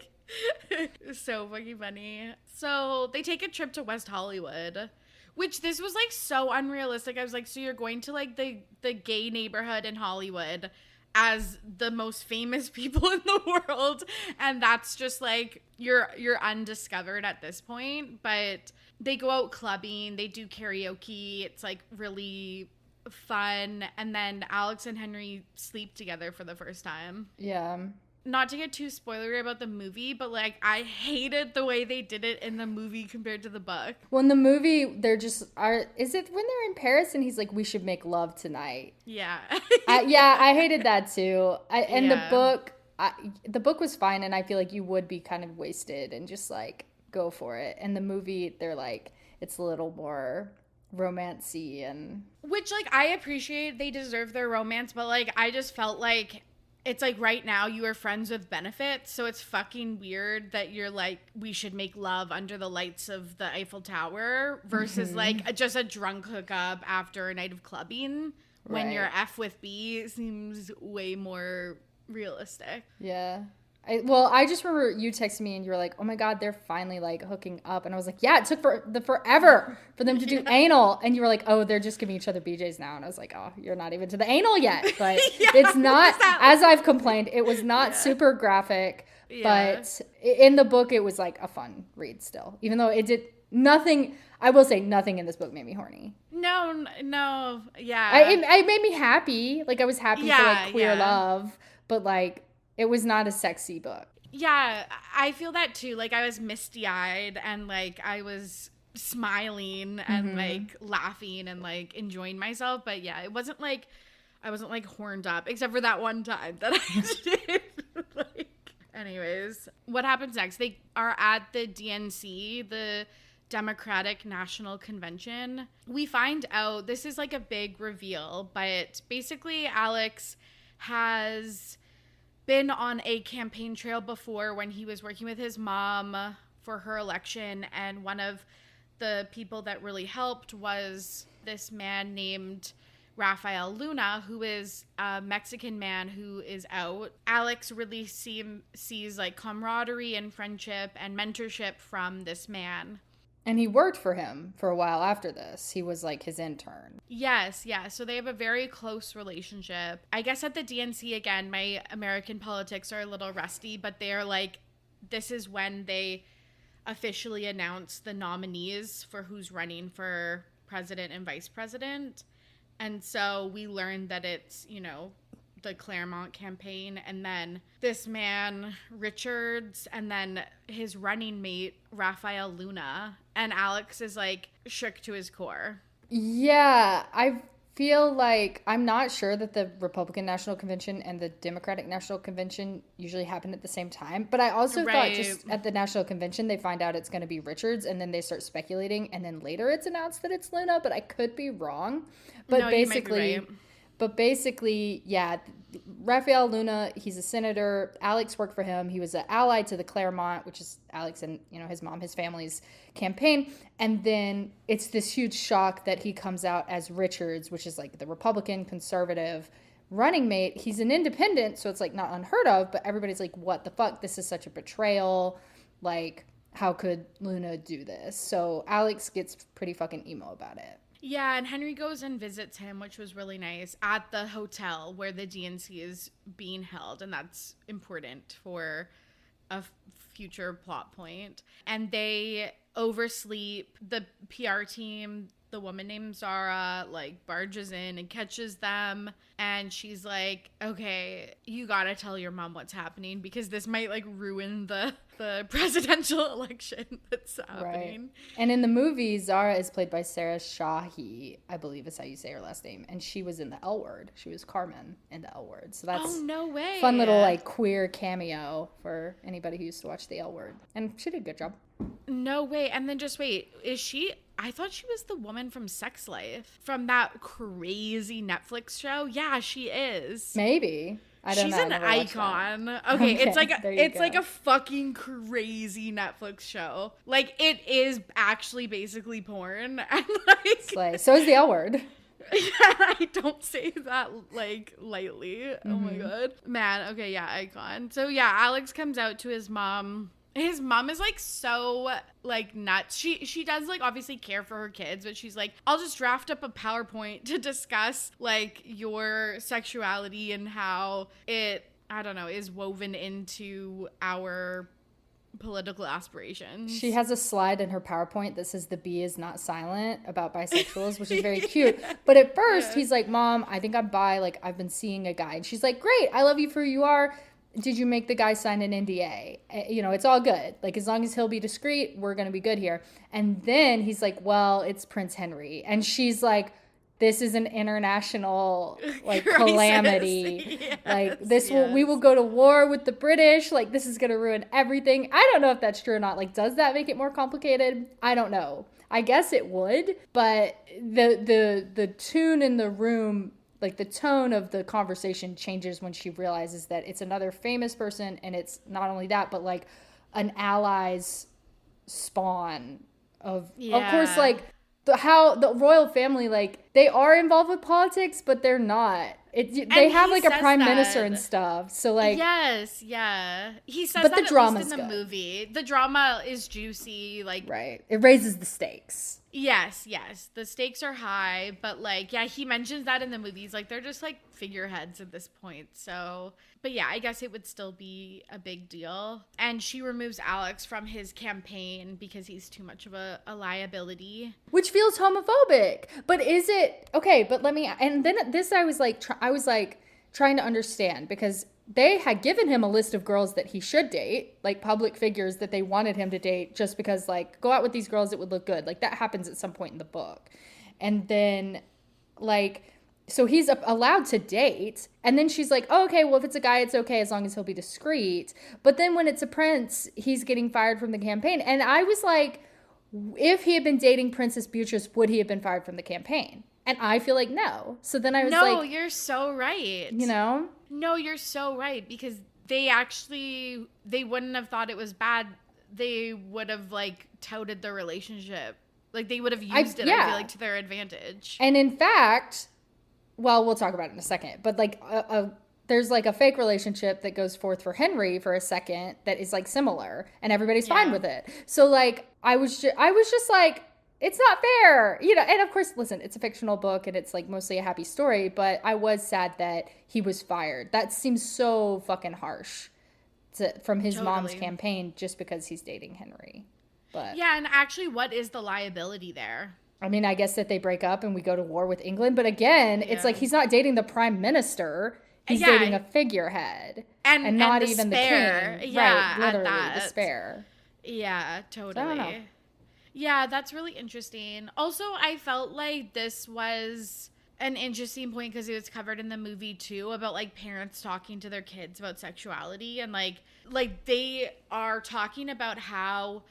So fucking funny. So they take a trip to West Hollywood, which this was like so unrealistic. I was like, so you're going to like the gay neighborhood in Hollywood as the most famous people in the world, and that's just like you're undiscovered at this point. But they go out clubbing, they do karaoke, it's like really fun, and then Alex and Henry sleep together for the first time. Yeah. Not to get too spoilery about the movie, but like I hated the way they did it in the movie compared to the book. Well, in the movie, is it when they're in Paris and he's like, we should make love tonight? Yeah. I hated that too. The book was fine, and I feel like you would be kind of wasted and just like go for it. And the movie, they're like, it's a little more romancy, and which like I appreciate, they deserve their romance, but like I just felt like it's like right now you are friends with benefits, so it's fucking weird that you're like, we should make love under the lights of the Eiffel Tower versus like just a drunk hookup after a night of clubbing when you're F with B seems way more realistic. Yeah. I just remember you texted me and you were like, oh my God, they're finally like hooking up. And I was like, yeah, it took forever for them to do anal. And you were like, oh, they're just giving each other BJs now. And I was like, oh, you're not even to the anal yet. But it's not, as I've complained, it was not super graphic. Yeah. But in the book, it was like a fun read still. Even though it did nothing, I will say nothing in this book made me horny. No, yeah. It made me happy. Like, I was happy for like queer love. But like, it was not a sexy book. Yeah, I feel that too. Like, I was misty-eyed and like I was smiling and like laughing and like enjoying myself. But yeah, I wasn't like horned up, except for that one time that I did. Like, anyways, what happens next? They are at the DNC, the Democratic National Convention. We find out, this is like a big reveal, but basically Alex has been on a campaign trail before when he was working with his mom for her election, and one of the people that really helped was this man named Rafael Luna, who is a Mexican man who is out. Alex really sees like camaraderie and friendship and mentorship from this man. And he worked for him for a while after this. He was like his intern. Yes, yeah. So they have a very close relationship. I guess at the DNC, again, my American politics are a little rusty, but they're like, this is when they officially announce the nominees for who's running for president and vice president. And so we learned that it's, you know, the Claremont campaign, and then this man, Richards, and then his running mate, Rafael Luna. And Alex is like shook to his core. Yeah, I feel like I'm not sure that the Republican National Convention and the Democratic National Convention usually happen at the same time. But I also thought just at the National Convention, they find out it's going to be Richards, and then they start speculating, and then later it's announced that it's Luna, but I could be wrong. But no, basically, you might be right. But basically, yeah, Rafael Luna, he's a senator. Alex worked for him. He was an ally to the Claremont, which is Alex and, you know, his mom, his family's campaign. And then it's this huge shock that he comes out as Richards, which is like the Republican conservative running mate. He's an independent, so it's like not unheard of, but everybody's like, what the fuck? This is such a betrayal. Like, how could Luna do this? So Alex gets pretty fucking emo about it. Yeah, and Henry goes and visits him, which was really nice, at the hotel where the DNC is being held, and that's important for a future plot point. And they oversleep. The PR team, the woman named Zara, like, barges in and catches them, and she's like, okay, you gotta tell your mom what's happening, because this might, like, ruin the presidential election that's happening. Right. And in the movie, Zara is played by Sarah Shahi, I believe is how you say her last name, and she was in The L Word. She was Carmen in The L Word. So that's no way. Fun little like queer cameo for anybody who used to watch The L Word. And she did a good job. No way. And then just wait, is she? I thought she was the woman from Sex Life, from that crazy Netflix show. Yeah, she is. Maybe. I don't know. She's an icon. Okay, it's like a fucking crazy Netflix show. Like, it is actually basically porn. And like, Slay. So is The L Word. Yeah, I don't say that like lightly. Mm-hmm. Oh my god. Man, okay, yeah, icon. So yeah, Alex comes out to his mom. His mom is like so like nuts. She does like obviously care for her kids, but she's like, I'll just draft up a PowerPoint to discuss like your sexuality and how it, I don't know, is woven into our political aspirations. She has a slide in her PowerPoint that says the B is not silent about bisexuals, which is very cute. But at first he's like, Mom, I think I'm bi, like I've been seeing a guy. And she's like, great, I love you for who you are. Did you make the guy sign an NDA? You know, it's all good. Like, as long as he'll be discreet, we're going to be good here. And then he's like, well, it's Prince Henry. And she's like, this is an international, like, calamity. Yes, like, we will go to war with the British. Like, this is going to ruin everything. I don't know if that's true or not. Like, does that make it more complicated? I don't know. I guess it would. But the tune in the room, like the tone of the conversation changes when she realizes that it's another famous person, and it's not only that, but like an ally's spawn of course, like the royal family, like they are involved with politics, but they're not. They have like a prime minister and stuff. So like, yes, yeah, he says but that the drama's in the good. Movie. The drama is juicy, like right. It raises the stakes. Yes, the stakes are high, but like, yeah, he mentions that in the movies, like they're just like figureheads at this point. So, but yeah, I guess it would still be a big deal. And she removes Alex from his campaign because he's too much of a liability, which feels homophobic. But is it okay? But let me. And then this, I was like trying to understand, because they had given him a list of girls that he should date, like public figures that they wanted him to date, just because like, go out with these girls, it would look good. Like that happens at some point in the book. And then like, so he's allowed to date. And then she's like, oh, okay, well, if it's a guy, it's okay as long as he'll be discreet. But then when it's a prince, he's getting fired from the campaign. And I was like, if he had been dating Princess Beatrice, would he have been fired from the campaign? And I feel like no. So then I was No, like, you're so right. you know? No, you're so right, because they wouldn't have thought it was bad. They would have like touted the relationship. Like they would have used it, I feel like, to their advantage. And in fact, well, we'll talk about it in a second, but like there's like a fake relationship that goes forth for Henry for a second that is like similar, and everybody's fine with it. So like I was just like, it's not fair, you know. And of course, listen, it's a fictional book and it's like mostly a happy story, but I was sad that he was fired. That seems so fucking harsh from his mom's campaign just because he's dating Henry. But yeah, and actually, what is the liability there? I mean, I guess that they break up and we go to war with England, but again, it's like he's not dating the prime minister. He's dating a figurehead. And not even the king. Yeah, right, literally, the spare. Yeah, totally. So I don't know. Yeah, that's really interesting. Also, I felt like this was an interesting point because it was covered in the movie too, about like parents talking to their kids about sexuality, and like they are talking about how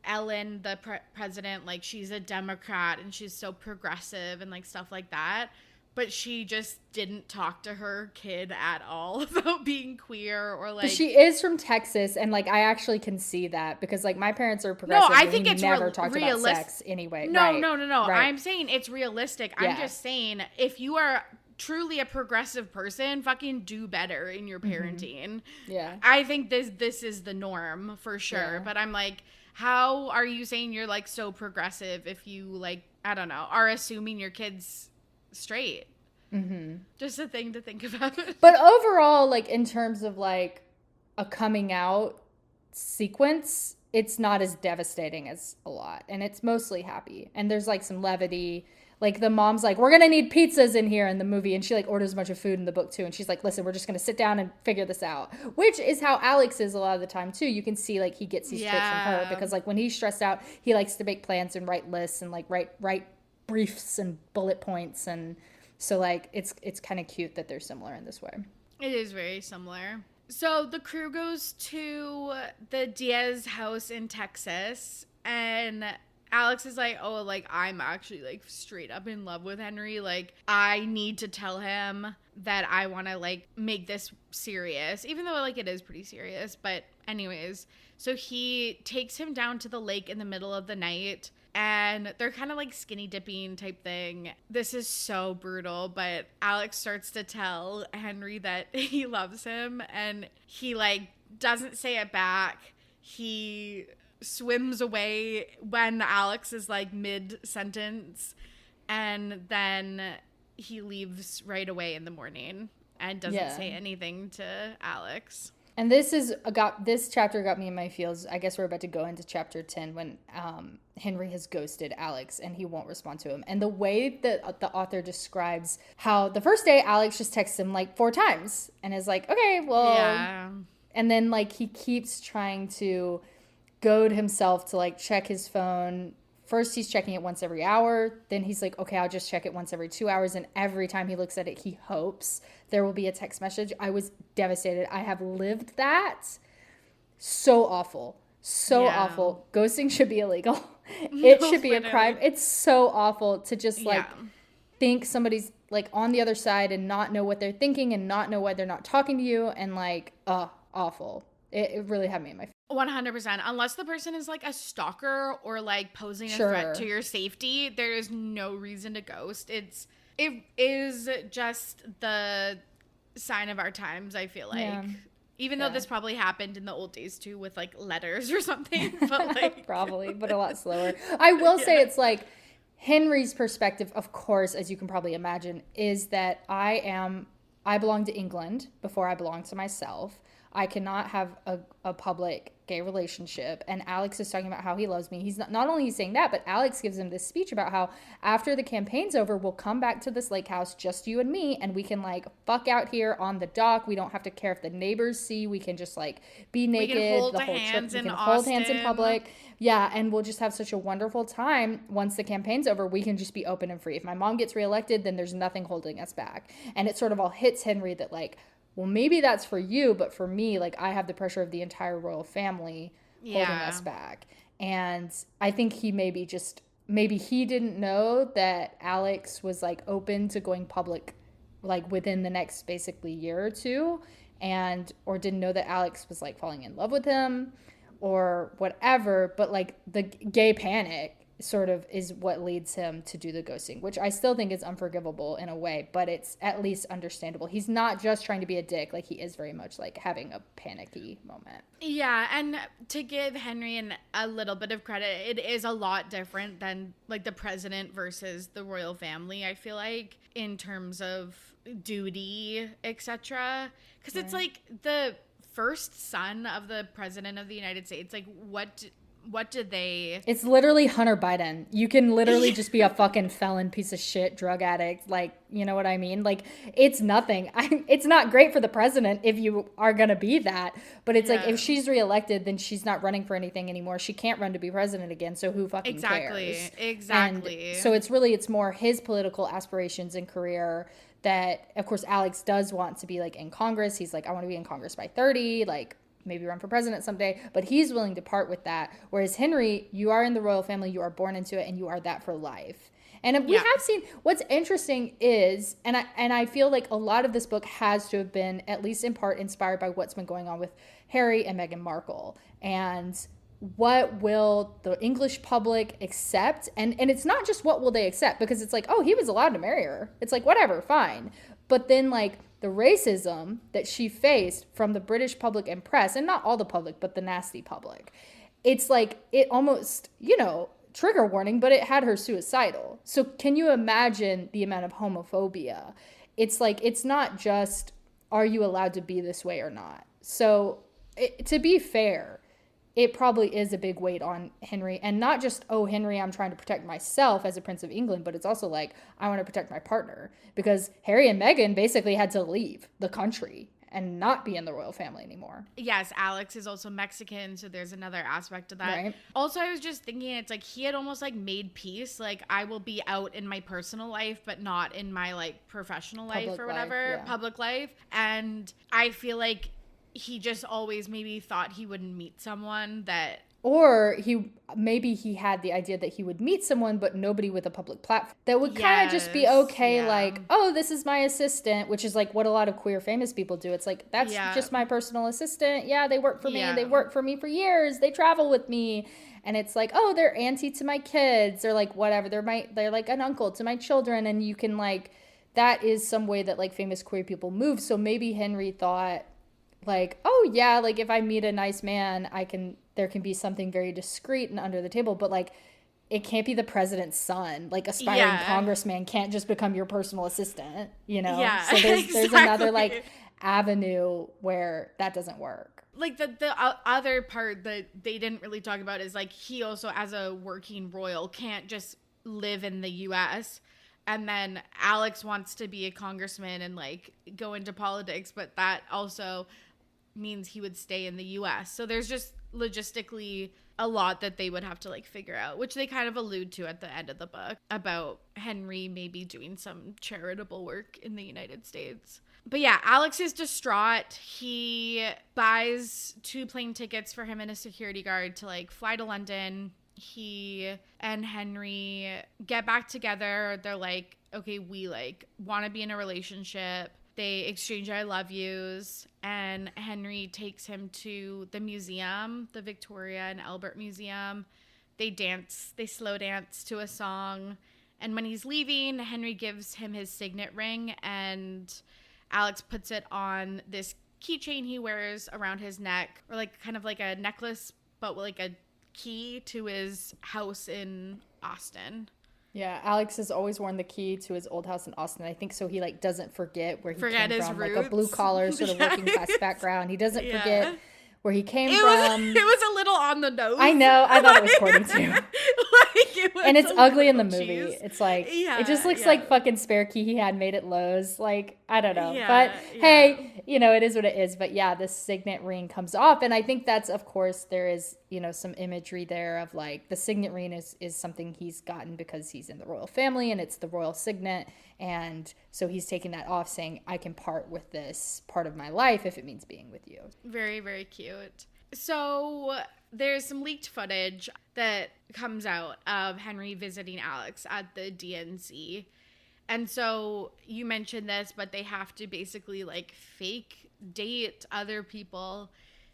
Ellen, the president, like she's a Democrat and she's so progressive and like stuff like that. But she just didn't talk to her kid at all about being queer or like. But she is from Texas, and like I actually can see that because like my parents are progressive. No, I think it's never talked about sex anyway. No, right. no. Right. I'm saying it's realistic. Yeah. I'm just saying if you are truly a progressive person, fucking do better in your parenting. Mm-hmm. Yeah. I think this is the norm for sure. Yeah. But I'm like, how are you saying you're like so progressive if you like, I don't know, are assuming your kid's straight? Mm-hmm. Just a thing to think about. But overall, like in terms of like a coming out sequence, it's not as devastating as a lot, and it's mostly happy, and there's like some levity. Like the mom's like, we're gonna need pizzas in here in the movie, and she like orders a bunch of food in the book too, and she's like, listen, we're just gonna sit down and figure this out, which is how Alex is a lot of the time too. You can see like he gets these tricks from her because like when he's stressed out, he likes to make plans and write lists and like write briefs and bullet points, and so like it's kind of cute that they're similar in this way. It is very similar. So the crew goes to the Diaz house in Texas, and Alex is like, oh, like, I'm actually, like, straight up in love with Henry. Like, I need to tell him that I want to, like, make this serious. Even though, like, it is pretty serious. But anyways, so he takes him down to the lake in the middle of the night. And they're kind of, like, skinny dipping type thing. This is so brutal. But Alex starts to tell Henry that he loves him. And he, like, doesn't say it back. He swims away when Alex is like mid-sentence, and then he leaves right away in the morning and doesn't say anything to Alex. And this chapter got me in my feels. I guess we're about to go into chapter 10 when Henry has ghosted Alex and he won't respond to him. And the way that the author describes how the first day Alex just texts him like 4 times and is like, okay, well, and then like he keeps trying to goad himself to like check his phone. First he's checking it once every hour, then he's like, okay, I'll just check it once every 2 hours, and every time he looks at it he hopes there will be a text message. I was devastated. I have lived that. So awful. Awful. Ghosting should be illegal. It should be a crime. It's so awful to just like think somebody's like on the other side and not know what they're thinking and not know why they're not talking to you, and like awful. It really had me in my 100%. Unless the person is like a stalker or like posing a threat to your safety, there is no reason to ghost. It is just the sign of our times, I feel like. Even though this probably happened in the old days too with like letters or something, but like probably, but a lot slower. I will say it's like Henry's perspective, of course, as you can probably imagine, is that I belong to England before I belong to myself. I cannot have a public gay relationship. And Alex is talking about how he loves me. He's not only saying that, but Alex gives him this speech about how after the campaign's over, we'll come back to this lake house, just you and me, and we can like fuck out here on the dock. We don't have to care if the neighbors see. We can just like be naked the whole trip. We can hold hands in public. Yeah, and we'll just have such a wonderful time. Once the campaign's over, we can just be open and free. If my mom gets reelected, then there's nothing holding us back. And it sort of all hits Henry that like, well, maybe that's for you, but for me, like, I have the pressure of the entire royal family holding us back. And I think he maybe he didn't know that Alex was like open to going public like within the next basically year or two, and or didn't know that Alex was like falling in love with him or whatever, but like the gay panic sort of is what leads him to do the ghosting, which I still think is unforgivable in a way, but it's at least understandable. He's not just trying to be a dick, like he is very much like having a panicky moment. Yeah, and to give Henry a little bit of credit, it is a lot different than like the president versus the royal family, I feel like, in terms of duty, etc. Because it's like the first son of the president of the United States, like what did they... It's literally Hunter Biden. You can literally just be a fucking felon, piece of shit, drug addict. Like, you know what I mean? Like, it's nothing. It's not great for the president if you are going to be that. But it's like, if she's reelected, then she's not running for anything anymore. She can't run to be president again. So who fucking cares? Exactly. And so it's more his political aspirations and career that, of course, Alex does want to be like in Congress. He's like, I want to be in Congress by 30. Like, maybe run for president someday, but he's willing to part with that. Whereas Henry, you are in the royal family, you are born into it, and you are that for life. And we have seen, what's interesting is, and I feel like a lot of this book has to have been, at least in part, inspired by what's been going on with Harry and Meghan Markle. And what will the English public accept? And it's not just what will they accept, because it's like, oh, he was allowed to marry her. It's like, whatever, fine. But then, like, the racism that she faced from the British public and press, and not all the public, but the nasty public, it's like, it almost, trigger warning, but it had her suicidal. So can you imagine the amount of homophobia? It's like, it's not just, are you allowed to be this way or not? So to be fair, it probably is a big weight on Henry, and not just, oh, Henry, I'm trying to protect myself as a Prince of England, but it's also like, I want to protect my partner, because Harry and Meghan basically had to leave the country and not be in the royal family anymore. Yes, Alex is also Mexican, so there's another aspect to that. Right. Also, I was just thinking, it's like he had almost like made peace. Like, I will be out in my personal life, but not in my like professional life or whatever, public life. And I feel like he just always maybe thought he wouldn't meet someone that... Or he had the idea that he would meet someone, but nobody with a public platform that would kind of just be okay. Like, oh, this is my assistant, which is like what a lot of queer famous people do. It's like, that's just my personal assistant. Yeah, they work for me. They work for me for years. They travel with me. And it's like, oh, they're auntie to my kids, or like whatever. They're like an uncle to my children. And you can like, that is some way that like famous queer people move. So maybe Henry thought, like, oh yeah, like if I meet a nice man, there can be something very discreet and under the table, but like it can't be the president's son. Like aspiring congressman can't just become your personal assistant, Yeah, so there's another like avenue where that doesn't work. Like the other part that they didn't really talk about is like he also, as a working royal, can't just live in the US. And then Alex wants to be a congressman and like go into politics, but that also means he would stay in the US. So there's just logistically a lot that they would have to like figure out, which they kind of allude to at the end of the book about Henry maybe doing some charitable work in the United States. But yeah, Alex is distraught. He buys 2 plane tickets for him and a security guard to like fly to London. He and Henry get back together. They're like, okay, we like want to be in a relationship. They exchange I love yous, and Henry takes him to the museum, the Victoria and Albert Museum. They slow dance to a song. And when he's leaving, Henry gives him his signet ring, and Alex puts it on this keychain he wears around his neck, or like kind of like a necklace, but like a key to his house in Austin. Yeah, Alex has always worn the key to his old house in Austin. I think so he like doesn't forget where he came his from, roots. Like a blue collar sort of working class background. He doesn't forget where he came from. It was a little on the nose. I know. I thought it was corny too. And it's ugly in the movie. Cheese. It's like, it just looks like fucking spare key he had made at Lowe's. Like, I don't know. But hey, it is what it is. But yeah, this signet ring comes off. And I think that's, of course, there is, some imagery there of like the signet ring is something he's gotten because he's in the royal family and it's the royal signet. And so he's taking that off, saying, I can part with this part of my life if it means being with you. Very, very cute. So there's some leaked footage that comes out of Henry visiting Alex at the DNC. And so you mentioned this, but they have to basically like fake date other people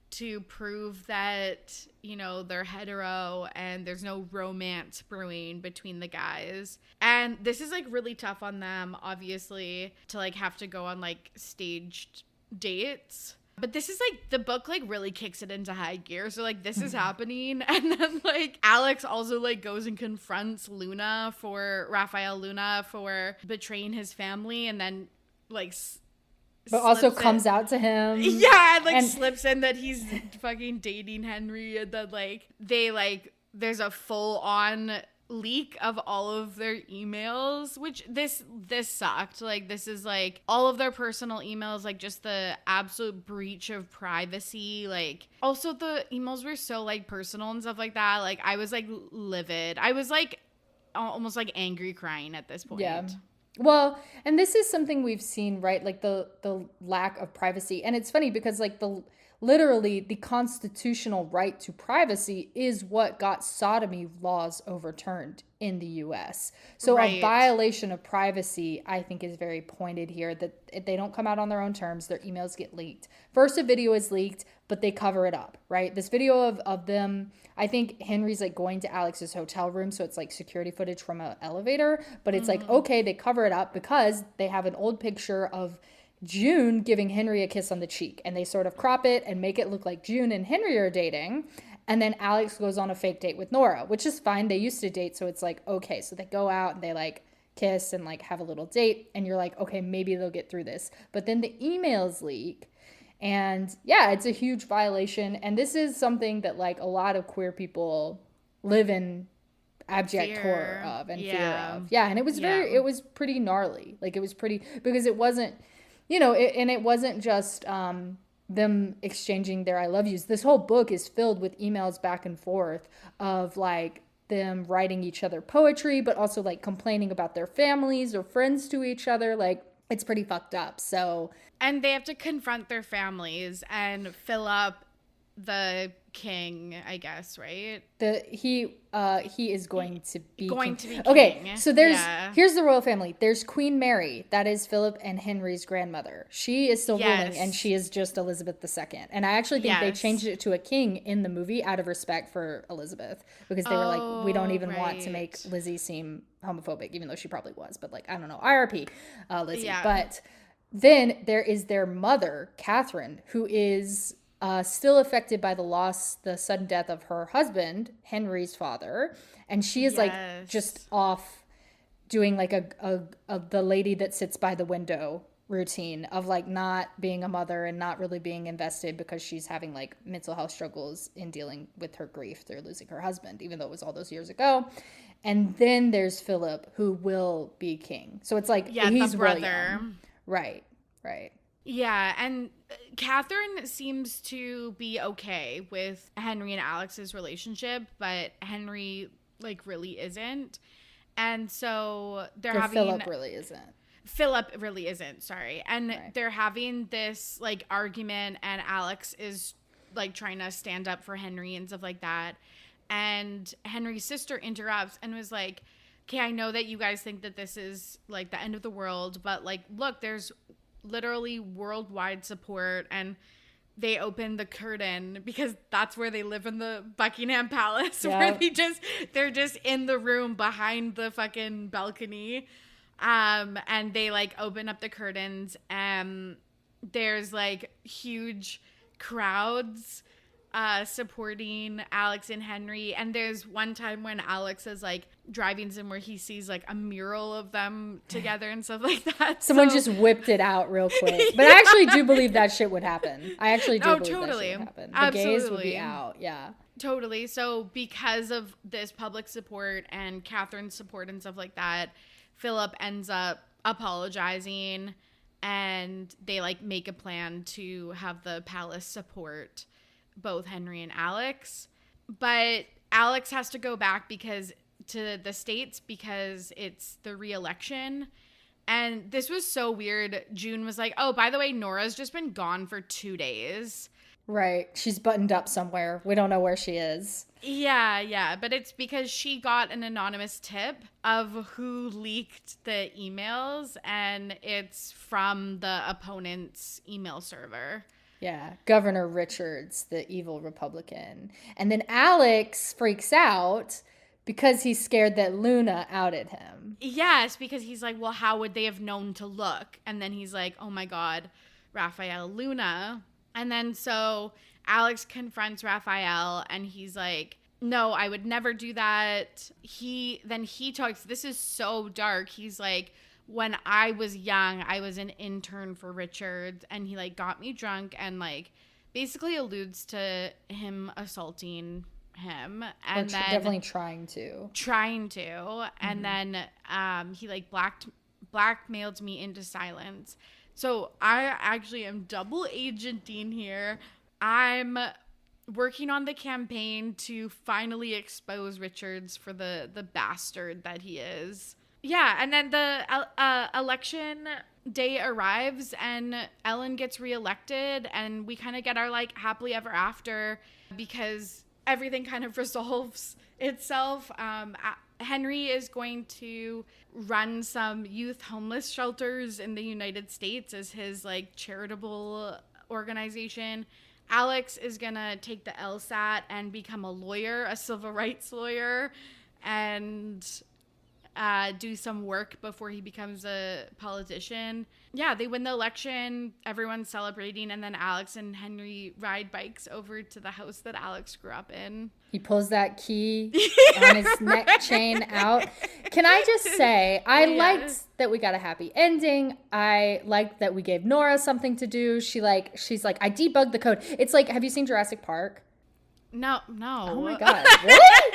to prove that, you know, they're hetero and there's no romance brewing between the guys. And this is like really tough on them, obviously, to like have to go on like staged dates. But this is like, the book like really kicks it into high gear. So like this is happening. And then like Alex also like goes and confronts Raphael Luna for betraying his family, and then like but also comes out to him. Yeah, and like slips in that he's fucking dating Henry, and then like they like there's a full on leak of all of their emails, which this sucked. Like this is like all of their personal emails, like just the absolute breach of privacy. Like also the emails were so like personal and stuff like that. Like I was like livid. I was like almost like angry crying at this point. Yeah. Well, and this is something we've seen, right? Like the lack of privacy. And it's funny because like literally the constitutional right to privacy is what got sodomy laws overturned in the US. So a violation of privacy, I think, is very pointed here, that if they don't come out on their own terms, their emails get leaked. First, a video is leaked, but they cover it up, right? This video of them, I think Henry's like going to Alex's hotel room, so it's like security footage from an elevator, but it's like, okay, they cover it up because they have an old picture of June giving Henry a kiss on the cheek, and they sort of crop it and make it look like June and Henry are dating. And then Alex goes on a fake date with Nora, which is fine. They used to date, so it's like, okay, so they go out and they like kiss and like have a little date, and you're like, okay, maybe they'll get through this. But then the emails leak, and yeah, it's a huge violation. And this is something that like a lot of queer people live in abject horror of and fear of. Yeah, and it was it was pretty gnarly. Like it was pretty, because it wasn't, you know, it wasn't just them exchanging their I love yous. This whole book is filled with emails back and forth of like them writing each other poetry, but also like complaining about their families or friends to each other. Like it's pretty fucked up. So, and they have to confront their families and fill up the king, I guess, right? He is going to be king. Okay, so here's the royal family. There's Queen Mary, that is Philip and Henry's grandmother. She is still ruling, and she is just Elizabeth II. And I actually think they changed it to a king in the movie out of respect for Elizabeth, because they were like, we don't even want to make Lizzie seem homophobic, even though she probably was. But like, I don't know, IRP, Lizzie. Yeah. But then there is their mother, Catherine, who is still affected by the sudden death of her husband, Henry's father. And she is like just off doing like a the lady that sits by the window routine of like not being a mother and not really being invested, because she's having like mental health struggles in dealing with her grief through losing her husband, even though it was all those years ago. And then there's Philip, who will be king. So it's like, he's the brother. Right. Yeah, and Catherine seems to be okay with Henry and Alex's relationship, but Henry, like, really isn't. And so Philip really isn't. Philip really isn't, sorry. And they're having this, like, argument, and Alex is, like, trying to stand up for Henry and stuff like that. And Henry's sister interrupts and was like, okay, I know that you guys think that this is, like, the end of the world, but, like, look, there's literally worldwide support. And they open the curtain, because that's where they live, in the Buckingham Palace, where they're just in the room behind the fucking balcony. And they like open up the curtains, and there's like huge crowds supporting Alex and Henry. And there's one time when Alex is like driving somewhere, he sees like a mural of them together and stuff like that. Someone just whipped it out real quick. But I actually do believe that shit would happen. I actually do believe that shit would happen. The gays would be out. Yeah. Totally. So because of this public support and Catherine's support and stuff like that, Philip ends up apologizing, and they like make a plan to have the palace support both Henry and Alex. But Alex has to go back to the States because it's the re-election. And this was so weird. June was like, oh, by the way, Nora's just been gone for 2 days. Right. She's buttoned up somewhere. We don't know where she is. Yeah, but it's because she got an anonymous tip of who leaked the emails, and it's from the opponent's email server. Yeah, Governor Richards, the evil Republican. And then Alex freaks out because he's scared that Luna outed him. Yes, because he's like, well, how would they have known to look? And then he's like, oh my God, Raphael, Luna. And then so Alex confronts Raphael and he's like, no, I would never do that. He talks, this is so dark. He's like, when I was young, I was an intern for Richard, and he like got me drunk and like basically alludes to him assaulting him, and then definitely trying to, and then he like blackmailed me into silence. So I actually am double agenting here. I'm working on the campaign to finally expose Richards for the bastard that he is. Yeah, and then the election day arrives and Ellen gets reelected, and we kind of get our like happily ever after because everything kind of resolves itself. Henry is going to run some youth homeless shelters in the United States as his like charitable organization. Alex is gonna take the LSAT and become a lawyer, a civil rights lawyer, and do some work before he becomes a politician. Yeah, they win the election, everyone's celebrating, and then Alex and Henry ride bikes over to the house that Alex grew up in. He pulls that key on his neck chain out. Can I just say, I liked that we got a happy ending. I liked that we gave Nora something to do. She's like, I debugged the code. It's like, have you seen Jurassic Park? No. Oh my God. Really?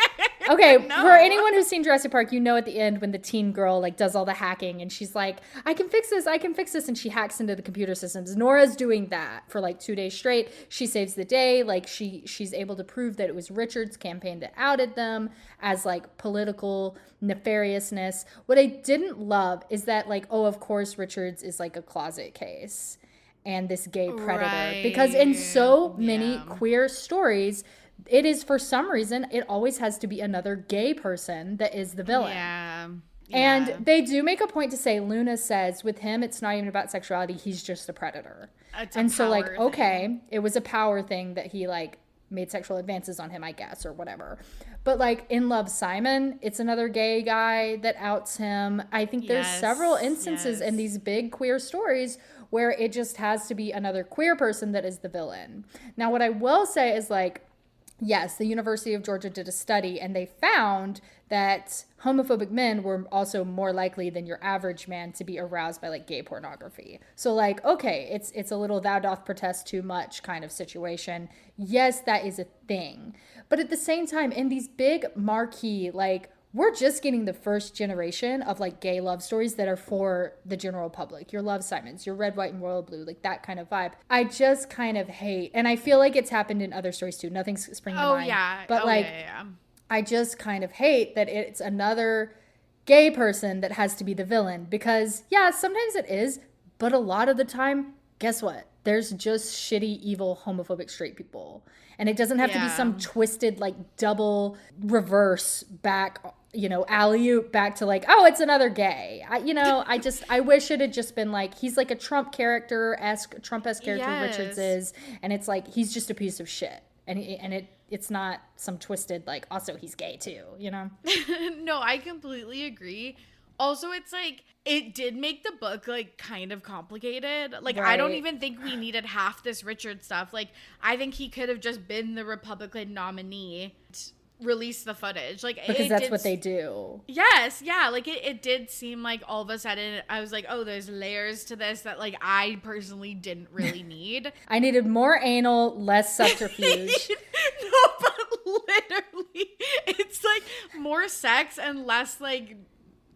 Okay, no. For anyone who's seen Jurassic Park, you know at the end when the teen girl like does all the hacking and she's like, I can fix this, and she hacks into the computer systems. Nora's doing that for like 2 days straight. She saves the day. Like she's able to prove that it was Richard's campaign that outed them as like political nefariousness. What I didn't love is that like, oh, of course Richards is like a closet case and this gay predator. Right. Because in so many queer stories, it is, for some reason, it always has to be another gay person that is the villain. Yeah. And they do make a point to say, Luna says, with him, it's not even about sexuality. He's just a predator. And so, like, okay, it was a power thing that he, like, made sexual advances on him, I guess, or whatever. But, like, in Love, Simon, it's another gay guy that outs him. I think there's several instances in these big queer stories where it just has to be another queer person that is the villain. Now, what I will say is, like, yes, the University of Georgia did a study, and they found that homophobic men were also more likely than your average man to be aroused by, like, gay pornography. So, like, okay, it's a little thou doth protest too much kind of situation. Yes, that is a thing. But at the same time, in these big marquee, like, we're just getting the first generation of like gay love stories that are for the general public. Your Love Simons, your Red, White, and Royal Blue, like that kind of vibe. I just kind of hate, and I feel like it's happened in other stories too. Nothing's springing to mind. But I just kind of hate that it's another gay person that has to be the villain because sometimes it is, but a lot of the time, guess what? There's just shitty, evil, homophobic straight people. And it doesn't have to be some twisted, like, double reverse back, alley-oop back to, like, oh, it's another gay. I wish it had just been, like, he's, like, a Trump-esque character, Richards is. And it's, like, he's just a piece of shit. And it's not some twisted, like, also he's gay, too, No, I completely agree. Also, it's like, it did make the book, like, kind of complicated. Like, right. I don't even think we needed half this Richard stuff. Like, I think he could have just been the Republican nominee to release the footage. Like, because that's what they do. Yes, yeah. Like, it did seem like all of a sudden I was like, oh, there's layers to this that, like, I personally didn't really need. I needed more anal, less subterfuge. No, but literally, it's, like, more sex and less, like,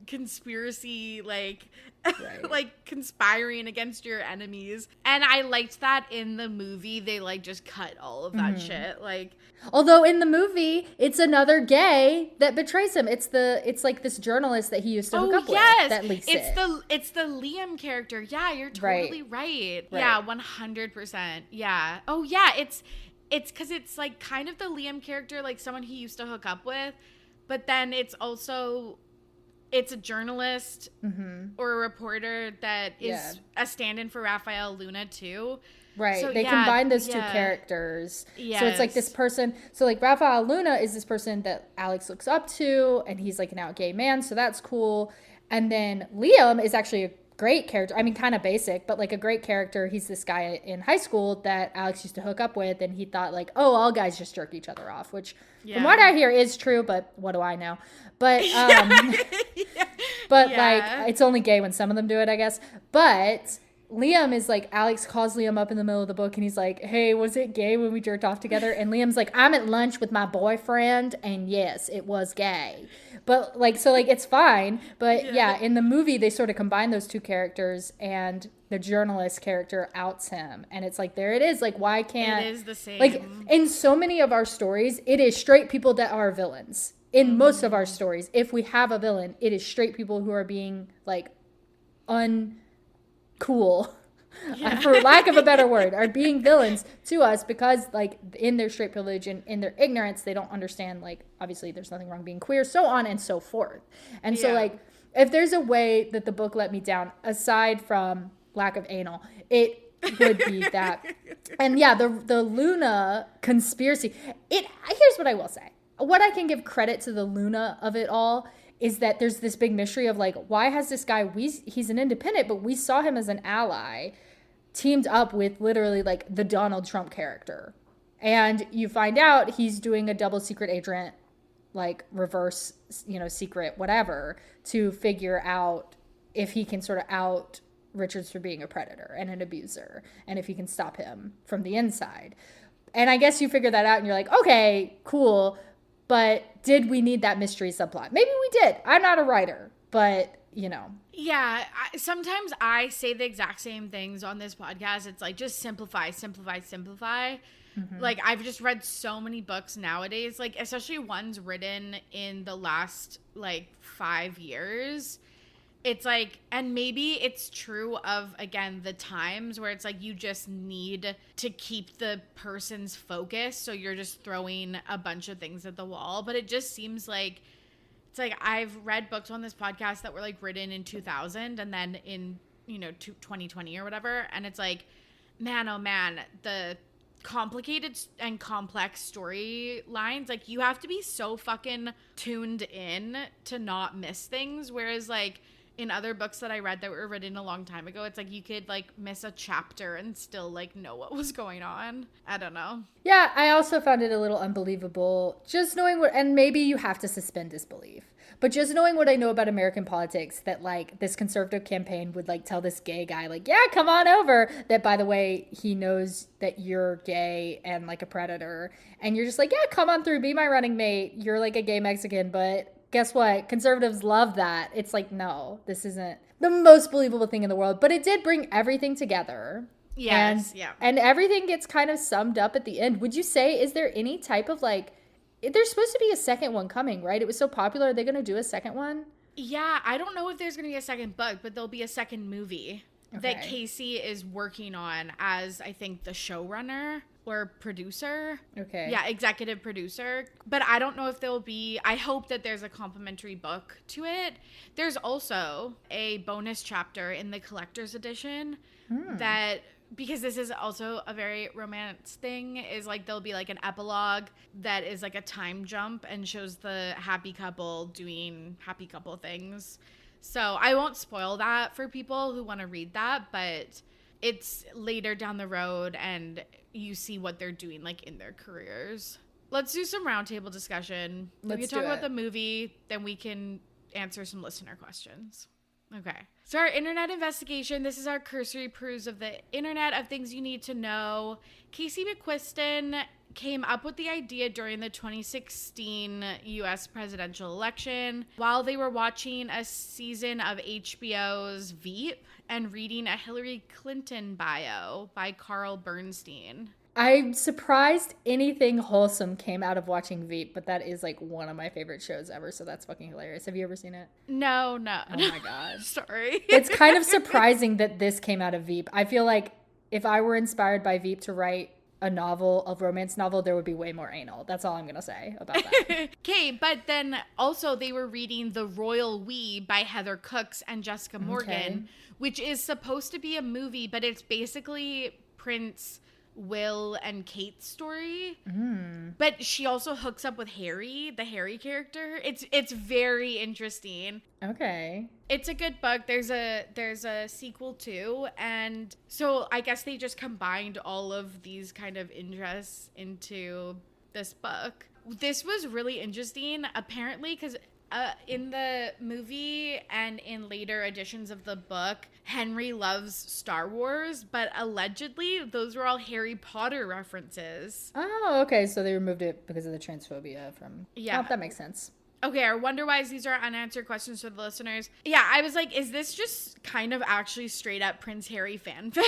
conspiracy, like Right. like conspiring against your enemies. And I liked that in the movie they like just cut all of that shit. Like, Although in the movie, it's another gay that betrays him. It's like this journalist that he used to hook oh up yes, with that leaks it. it's the Liam character. Yeah, you're Right. totally right. Right. Yeah, 100%. Yeah. Oh yeah, it's because it's like kind of the Liam character, like someone he used to hook up with, but then it's also it's a journalist or a reporter that is a stand-in for Raphael Luna too. Right. So, They yeah, combine those two yeah. characters. Yes. So it's like this person. So like Raphael Luna is this person that Alex looks up to, and he's like an out gay man. So that's cool. And then Liam is actually a great character. I mean, kind of basic, but like a great character. He's this guy in high school that Alex used to hook up with, and he thought like, oh, all guys just jerk each other off, which from what I hear is true, but what do I know? But but like it's only gay when some of them do it, I guess. But Liam is like, Alex calls Liam up in the middle of the book and he's like, hey, was it gay when we jerked off together? And Liam's like, I'm at lunch with my boyfriend, and yes, it was gay. But like, so like, it's fine. But yeah, in the movie, they sort of combine those two characters, and the journalist character outs him. And it's like, there it is. Like, why can't... It is the same. Like, in so many of our stories, it is straight people that are villains. In most of our stories, if we have a villain, it is straight people who are being, like, uncool, for lack of a better word, are being villains to us because, like, in their straight privilege and in their ignorance, they don't understand, like, obviously there's nothing wrong being queer, so on and so forth. And so, like, if there's a way that the book let me down, aside from lack of anal, it would be that. And yeah, the Luna conspiracy, here's what I will say. What I can give credit to the Luna of it all is that there's this big mystery of like, why has this guy, he's an independent, but we saw him as an ally, teamed up with literally like the Donald Trump character. And you find out he's doing a double secret agent, like reverse, secret, whatever, to figure out if he can sort of out Richards for being a predator and an abuser, and if he can stop him from the inside. And I guess you figure that out and you're like, okay, cool. But did we need that mystery subplot? Maybe we did. I'm not a writer, but, Yeah, sometimes I say the exact same things on this podcast. It's like, just simplify, simplify, simplify. Like, I've just read so many books nowadays, like, especially ones written in the last, like, 5 years. It's like, and maybe it's true of, again, the times where it's like you just need to keep the person's focus. So you're just throwing a bunch of things at the wall. But it just seems like, it's like I've read books on this podcast that were like written in 2000 and then in, 2020 or whatever. And it's like, man, oh man, the complicated and complex storylines, like you have to be so fucking tuned in to not miss things. Whereas like, in other books that I read that were written a long time ago, it's like you could like miss a chapter and still like know what was going on. I don't know. Yeah, I also found it a little unbelievable just knowing what, and maybe you have to suspend disbelief, but just knowing what I know about American politics, that like this conservative campaign would like tell this gay guy like, yeah, come on over, that by the way, he knows that you're gay and like a predator, and you're just like, yeah, come on through, be my running mate. You're like a gay Mexican, but guess what? Conservatives love that. It's like, no, this isn't the most believable thing in the world, but it did bring everything together. Yes, And everything gets kind of summed up at the end. Would you say, is there any type of like, there's supposed to be a second one coming, right? It was so popular. Are they going to do a second one? Yeah, I don't know if there's going to be a second book, but there'll be a second movie that Casey is working on as, I think, the showrunner or producer. Okay. Yeah, executive producer. But I don't know if there'll be, I hope that there's a complimentary book to it. There's also a bonus chapter in the collector's edition that, because this is also a very romance thing, is like there'll be like an epilogue that is like a time jump and shows the happy couple doing happy couple things. So I won't spoil that for people who want to read that, but it's later down the road and you see what they're doing like in their careers. Let's do some roundtable discussion. We can talk about the movie, then we can answer some listener questions. Okay. So our internet investigation, this is our cursory peruse of the internet of things you need to know. Casey McQuiston came up with the idea during the 2016 US presidential election while they were watching a season of HBO's Veep and reading a Hillary Clinton bio by Carl Bernstein. I'm surprised anything wholesome came out of watching Veep, but that is like one of my favorite shows ever, so that's fucking hilarious. Have you ever seen it? No. Oh my god. Sorry. It's kind of surprising that this came out of Veep. I feel like if I were inspired by Veep to write a romance novel, there would be way more anal. That's all I'm going to say about that. Okay, but then also they were reading The Royal We by Heather Cooks and Jessica Morgan, which is supposed to be a movie, but it's basically Prince, Will, and Kate's story. But she also hooks up with Harry, the Harry character. It's very interesting. Okay. It's a good book. There's a sequel too, and so I guess they just combined all of these kind of interests into this book. This was really interesting, apparently, because in the movie and in later editions of the book, Henry loves Star Wars, but allegedly those were all Harry Potter references. Oh, okay. So they removed it because of the transphobia from... Yeah. Oh, that makes sense. Okay, our Wonder Whys, these are unanswered questions for the listeners. Yeah, I was like, is this just kind of actually straight up Prince Harry fanfic?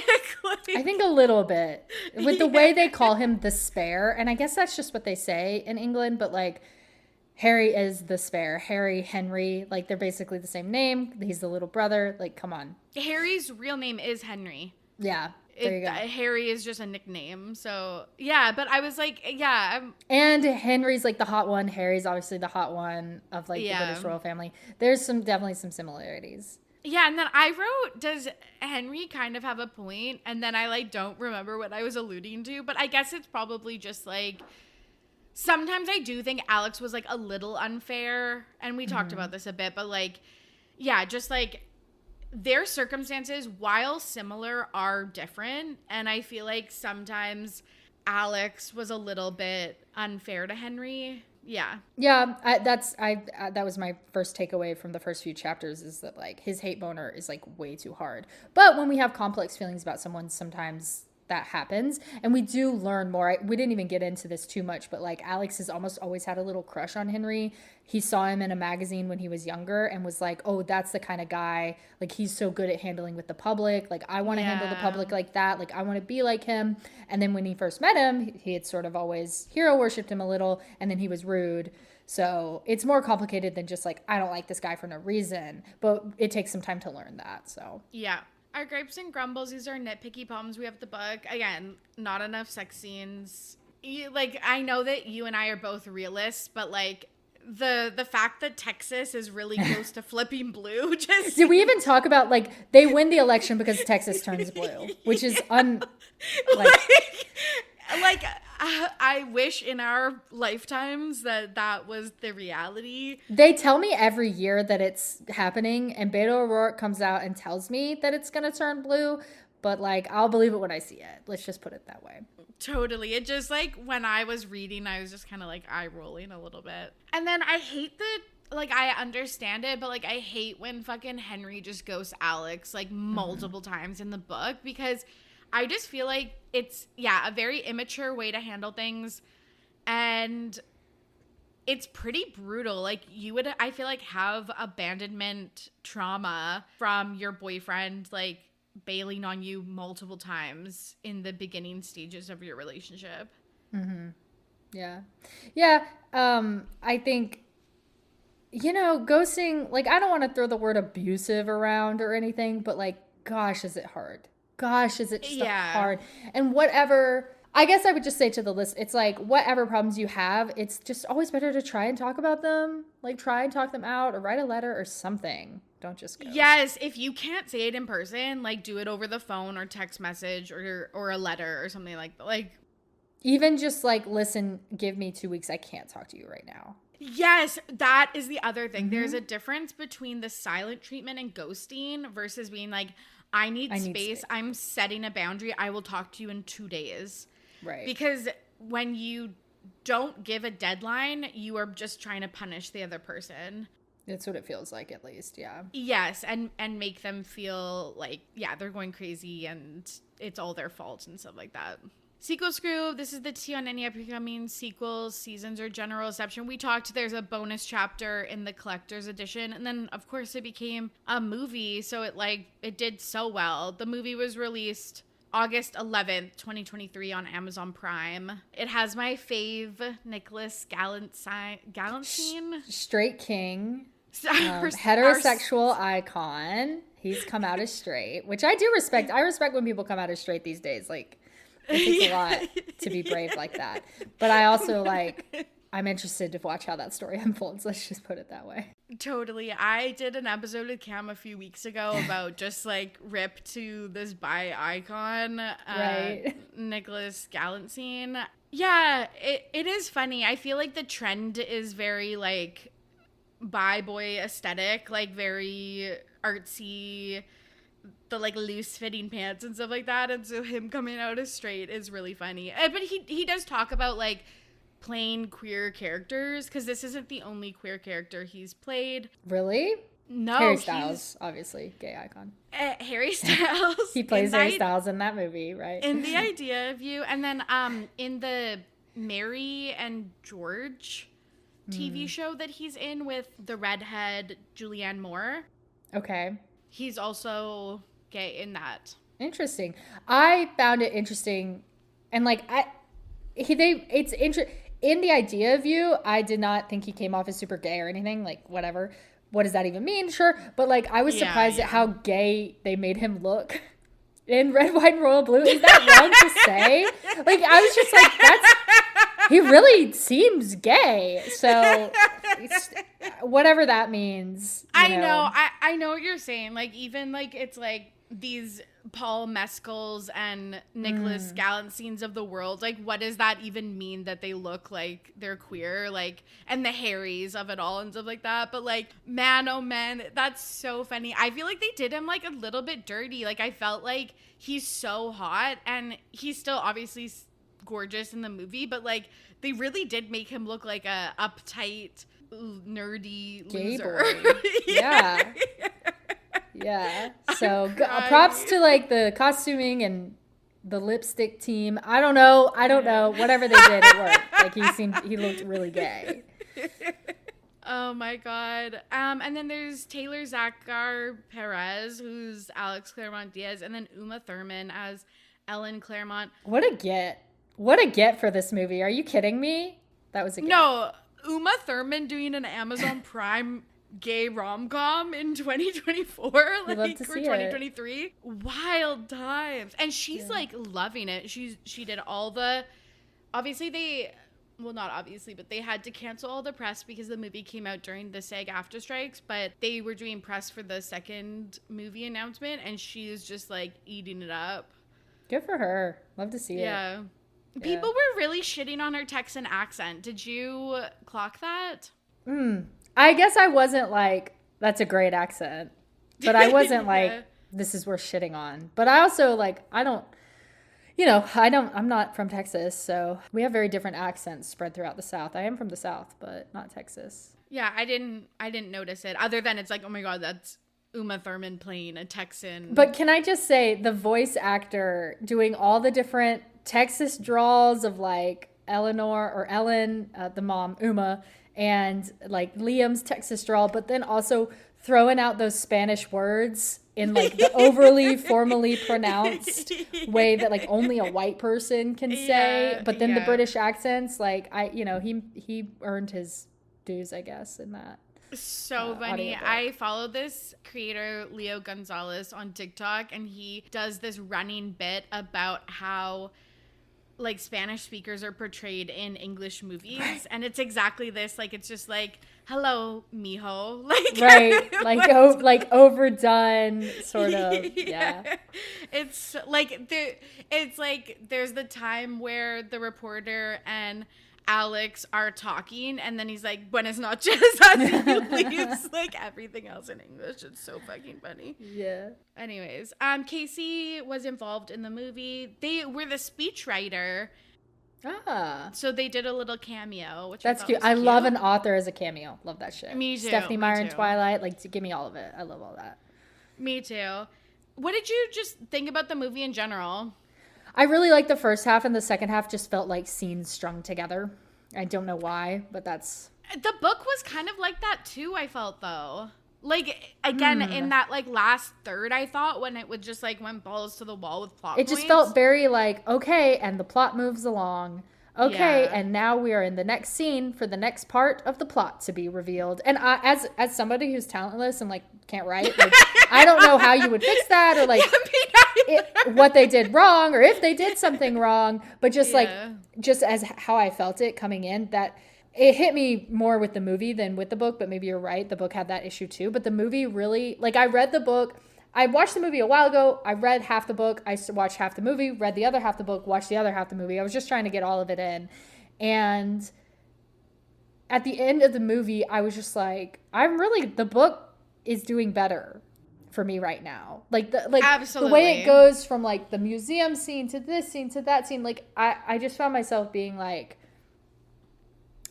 I think a little bit. With the way they call him the Spare, and I guess that's just what they say in England, but like... Harry is the Spare. Harry, Henry, like they're basically the same name. He's the little brother. Like, come on. Harry's real name is Henry. Yeah, there you go. Harry is just a nickname. So, yeah, but I was like, yeah. And Henry's like the hot one. Harry's obviously the hot one of like the British royal family. There's definitely some similarities. Yeah, and then I wrote, does Henry kind of have a point? And then I like don't remember what I was alluding to, but I guess it's probably just like... Sometimes I do think Alex was like a little unfair, and we talked about this a bit, but like, yeah, just like their circumstances, while similar, are different. And I feel like sometimes Alex was a little bit unfair to Henry. Yeah. Yeah, that was my first takeaway from the first few chapters, is that like his hate boner is like way too hard. But when we have complex feelings about someone, sometimes that happens, and we do learn more. We didn't even get into this too much, but like Alex has almost always had a little crush on Henry. He saw him in a magazine when he was younger and was like, oh, that's the kind of guy, like he's so good at handling with the public, like I want to handle the public like that, like I want to be like him. And then when he first met him, he had sort of always hero worshipped him a little, and then he was rude. So it's more complicated than just like, I don't like this guy for no reason, but it takes some time to learn that. So yeah. Our gripes and grumbles, these are nitpicky problems we have with the book. Again, not enough sex scenes. Like, I know that you and I are both realists, but like the fact that Texas is really close to flipping blue just... Did we even talk about like they win the election because Texas turns blue, which is like I wish in our lifetimes that was the reality. They tell me every year that it's happening, and Beto O'Rourke comes out and tells me that it's going to turn blue, but like I'll believe it when I see it. Let's just put it that way. Totally. It just like when I was reading, I was just kind of like eye rolling a little bit. And then I hate that, like I understand it, but like I hate when fucking Henry just ghosts Alex like multiple times in the book, because I just feel like it's, a very immature way to handle things. And it's pretty brutal. Like you would, I feel like, have abandonment trauma from your boyfriend, like bailing on you multiple times in the beginning stages of your relationship. Mm-hmm. Yeah. Yeah. I think, ghosting, like, I don't want to throw the word abusive around or anything, but like, gosh, is it hard? Gosh, is it just hard? And whatever, I guess I would just say to the list, it's like, whatever problems you have, it's just always better to try and talk about them. Like, try and talk them out, or write a letter or something. Don't just ghost. Yes, if you can't say it in person, like, do it over the phone or text message or a letter or something like that. Like, even just like, listen, give me 2 weeks. I can't talk to you right now. Yes, that is the other thing. Mm-hmm. There's a difference between the silent treatment and ghosting versus being like, I need space. I'm setting a boundary. I will talk to you in 2 days. Right. Because when you don't give a deadline, you are just trying to punish the other person. It's what it feels like, at least. Yeah. Yes, and make them feel like, yeah, they're going crazy and it's all their fault and stuff like that. Sequel screw. This is the tea on any upcoming sequels, seasons, or general reception. We talked, there's a bonus chapter in the collector's edition, and then of course it became a movie, so it did so well. The movie was released August 11th, 2023 on Amazon Prime. It has my fave Nicholas Galantine. Straight king. Heterosexual icon. He's come out as straight, which I do respect. I respect when people come out as straight these days. Like, it takes a lot to be brave like that. But I also, I'm interested to watch how that story unfolds. Let's just put it that way. Totally. I did an episode with Cam a few weeks ago about just rip to this bi icon, right? Nicholas Galantine. Yeah, it is funny. I feel like the trend is very bi boy aesthetic, very artsy, the loose fitting pants and stuff like that. And so him coming out as straight is really funny. But he does talk about playing queer characters, because this isn't the only queer character he's played. Really? No. Harry Styles, obviously, gay icon. Harry Styles. He plays Harry Styles in that movie, right? In The Idea of You. And then in the Mary and George TV show that he's in with the redhead Julianne Moore. Okay. He's also gay in that. Interesting. I found it interesting, and it's interesting. In The Idea of You, I did not think he came off as super gay or anything. Whatever. What does that even mean? Sure. But I was surprised at how gay they made him look in Red, White, and Royal Blue. Is that wrong to say? I was just he really seems gay. So whatever that means. I know. I know what you're saying. Even it's these Paul Mescals and Nicholas Galantines of the world. What does that even mean that they look like they're queer? And the Harrys of it all and stuff like that. But man, oh man, that's so funny. I feel like they did him a little bit dirty. I felt like he's so hot, and he's still obviously gorgeous in the movie, but they really did make him look like a uptight, nerdy loser. Gay boy. Yeah. Yeah. So props to the costuming and the lipstick team. I don't know. Whatever they did, it worked. He looked really gay. Oh my God. And then there's Taylor Zakhar Perez, who's Alex Claremont Diaz, and then Uma Thurman as Ellen Claremont. What a get for this movie. Are you kidding me? That was a get. No, Uma Thurman doing an Amazon Prime gay rom-com in 2024, or 2023. It. Wild times. And she's loving it. She did all the, not obviously, but they had to cancel all the press because the movie came out during the SAG-AFTRA strikes, but they were doing press for the second movie announcement, and she is just eating it up. Good for her. Love to see it. Yeah. People were really shitting on her Texan accent. Did you clock that? I guess I wasn't that's a great accent, but I wasn't this is worth shitting on. But I also I'm not from Texas, so we have very different accents spread throughout the South. I am from the South, but not Texas. Yeah, I didn't notice it, other than it's oh my God, that's Uma Thurman playing a Texan. But can I just say, the voice actor doing all the different Texas draws of Eleanor or Ellen, the mom, Uma, and Liam's Texas drawl, but then also throwing out those Spanish words in the overly formally pronounced way that only a white person can say. But then the British accents, he earned his dues, I guess, in that. So funny. I follow this creator, Leo Gonzalez, on TikTok, and he does this running bit about how Spanish speakers are portrayed in English movies, right. And it's exactly this. It's just hello, mijo. Right. Overdone, sort of. Yeah. It's there's the time where the reporter and Alex are talking, and then he's buenas noches as he leaves everything else in English. It's so fucking funny. Yeah. Anyways, Casey was involved in the movie. They were the speechwriter Ah, So they did a little cameo, which I that's thought cute. was I cute. love an author as a cameo. Love that shit. Me too. Stephanie Me Meyer in too. Twilight. Like, give me all of it. I love all that. Me too. What did you just think about the movie in general? I really liked the first half, and the second half just felt like scenes strung together. I don't know why, but that's... The book was kind of like that too, I felt, though. Like, again, in that, like, last third, I thought, when it would just, like, went balls to the wall with plot It points. just felt very like, okay, and the plot moves along. Okay, Yeah. and now we are in the next scene for the next part of the plot to be revealed. And I, as somebody who's talentless and like can't write, like, I don't know how you would fix that, or like what they did wrong, or if they did something wrong. But just like, just as how I felt it coming in, that it hit me more with the movie than with the book. But maybe you're right, the book had that issue too. But the movie really, like, I read the book. I watched the movie a while ago. I read half the book. I watched half the movie, read the other half the book, watched the other half the movie. I was just trying to get all of it in. And at the end of the movie, I was just like, the book is doing better for me right now. Like, the way it goes from like the museum scene to this scene to that scene, like, I just found myself being like,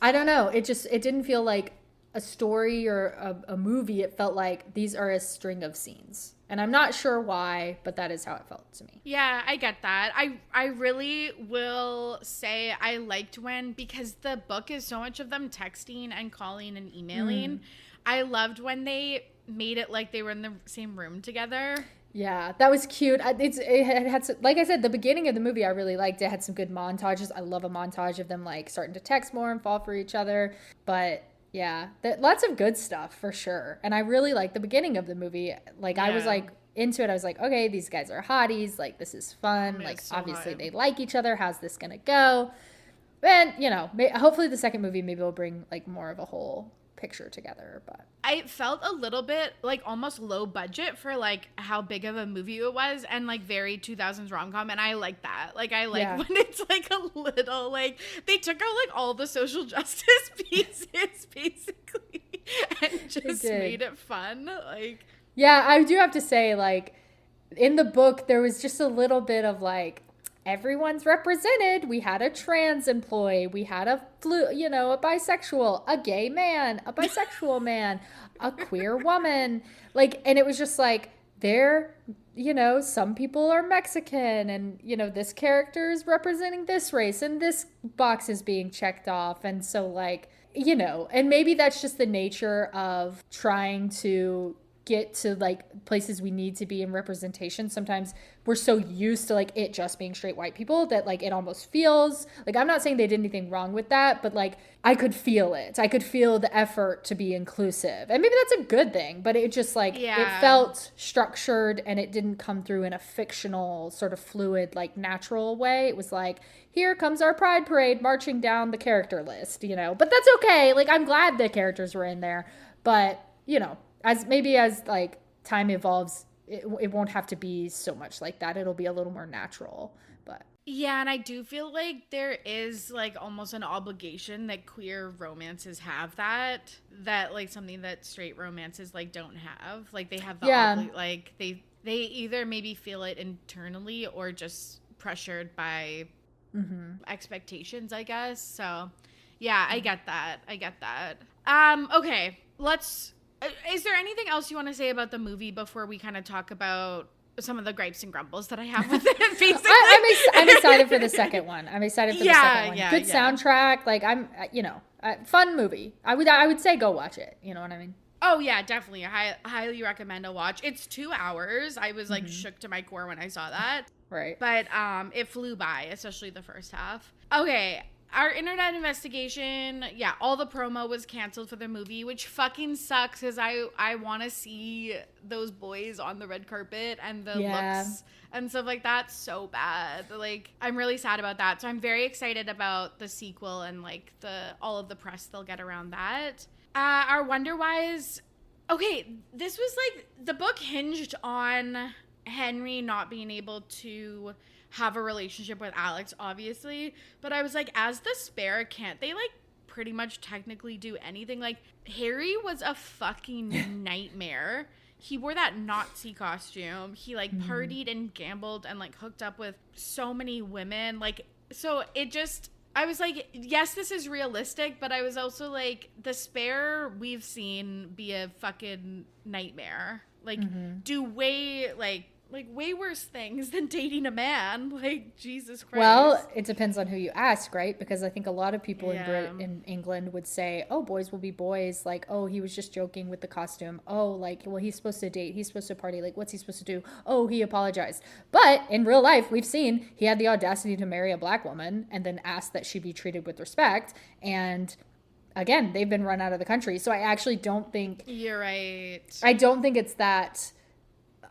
I don't know. It didn't feel like a story or a movie. It felt like these are a string of scenes. And I'm not sure why, but that is how it felt to me. Yeah, I get that. I really will say I liked when, because the book is so much of them texting and calling and emailing. I loved when they made it like they were in the same room together. Yeah, that was cute. It had some, like I said, the beginning of the movie I really liked. It had some good montages. I love a montage of them like starting to text more and fall for each other. But yeah, lots of good stuff for sure. And I really liked the beginning of the movie. Like, I was like into it. I was like, okay, these guys are hotties. Like, this is fun. Like, so obviously they like each other. How's this gonna go? And, you know, hopefully the second movie maybe will bring like more of a whole picture together. But I felt a little bit like almost low budget for like how big of a movie it was, and like very 2000s rom-com, and I like that. Like, I like when it's like a little, like, they took out like all the social justice pieces basically and just made it fun. Like, yeah, I do have to say, like, in the book there was just a little bit of like, everyone's represented. We had a trans employee. We had a bisexual, a gay man, a bisexual man, a queer woman. Like, and it was just like, some people are Mexican, and, this character is representing this race, and this box is being checked off. And so, like, and maybe that's just the nature of trying to get to like places we need to be in representation. Sometimes we're so used to like it just being straight white people that like it almost feels like, I'm not saying they did anything wrong with that, but like I could feel it. I could feel the effort to be inclusive, and maybe that's a good thing, but it just like it felt structured, and it didn't come through in a fictional sort of fluid, like natural way. It was like, here comes our pride parade marching down the character list, but that's okay. Like, I'm glad the characters were in there, but as like time evolves, it won't have to be so much like that. It'll be a little more natural. But yeah, and I do feel like there is like almost an obligation that queer romances have that like something that straight romances like don't have. Like, they have the like they either maybe feel it internally or just pressured by expectations, I guess. So yeah, I get that. Okay, is there anything else you want to say about the movie before we kind of talk about some of the gripes and grumbles that I have with it, basically? I'm excited for the second one. Good soundtrack. Like, I'm, fun movie. I would say go watch it. You know what I mean? Oh, yeah, definitely. I highly recommend a watch. It's 2 hours. I was, like, shook to my core when I saw that. Right. But it flew by, especially the first half. Okay. Our internet investigation, all the promo was canceled for the movie, which fucking sucks, because I want to see those boys on the red carpet and the looks and stuff like that so bad. Like, I'm really sad about that. So I'm very excited about the sequel and like all of the press they'll get around that. Our Wonder-Wise, okay, this was like, the book hinged on Henry not being able to have a relationship with Alex, obviously, but I was like, as the spare, can't they like pretty much technically do anything? Like, Harry was a fucking nightmare. He wore that Nazi costume. He like partied and gambled and like hooked up with so many women. Like, so it just, I was like, yes, this is realistic, but I was also like, the Spare we've seen be a fucking nightmare. Like, do way, way worse things than dating a man. Like, Jesus Christ. Well, it depends on who you ask, right? Because I think a lot of people Yeah. in England would say, oh, boys will be boys. Like, oh, he was just joking with the costume. Oh, like, well, he's supposed to date. He's supposed to party. Like, what's he supposed to do? Oh, he apologized. But in real life, we've seen he had the audacity to marry a black woman and then ask that she be treated with respect. And again, they've been run out of the country. So I actually don't think... You're right. I don't think it's that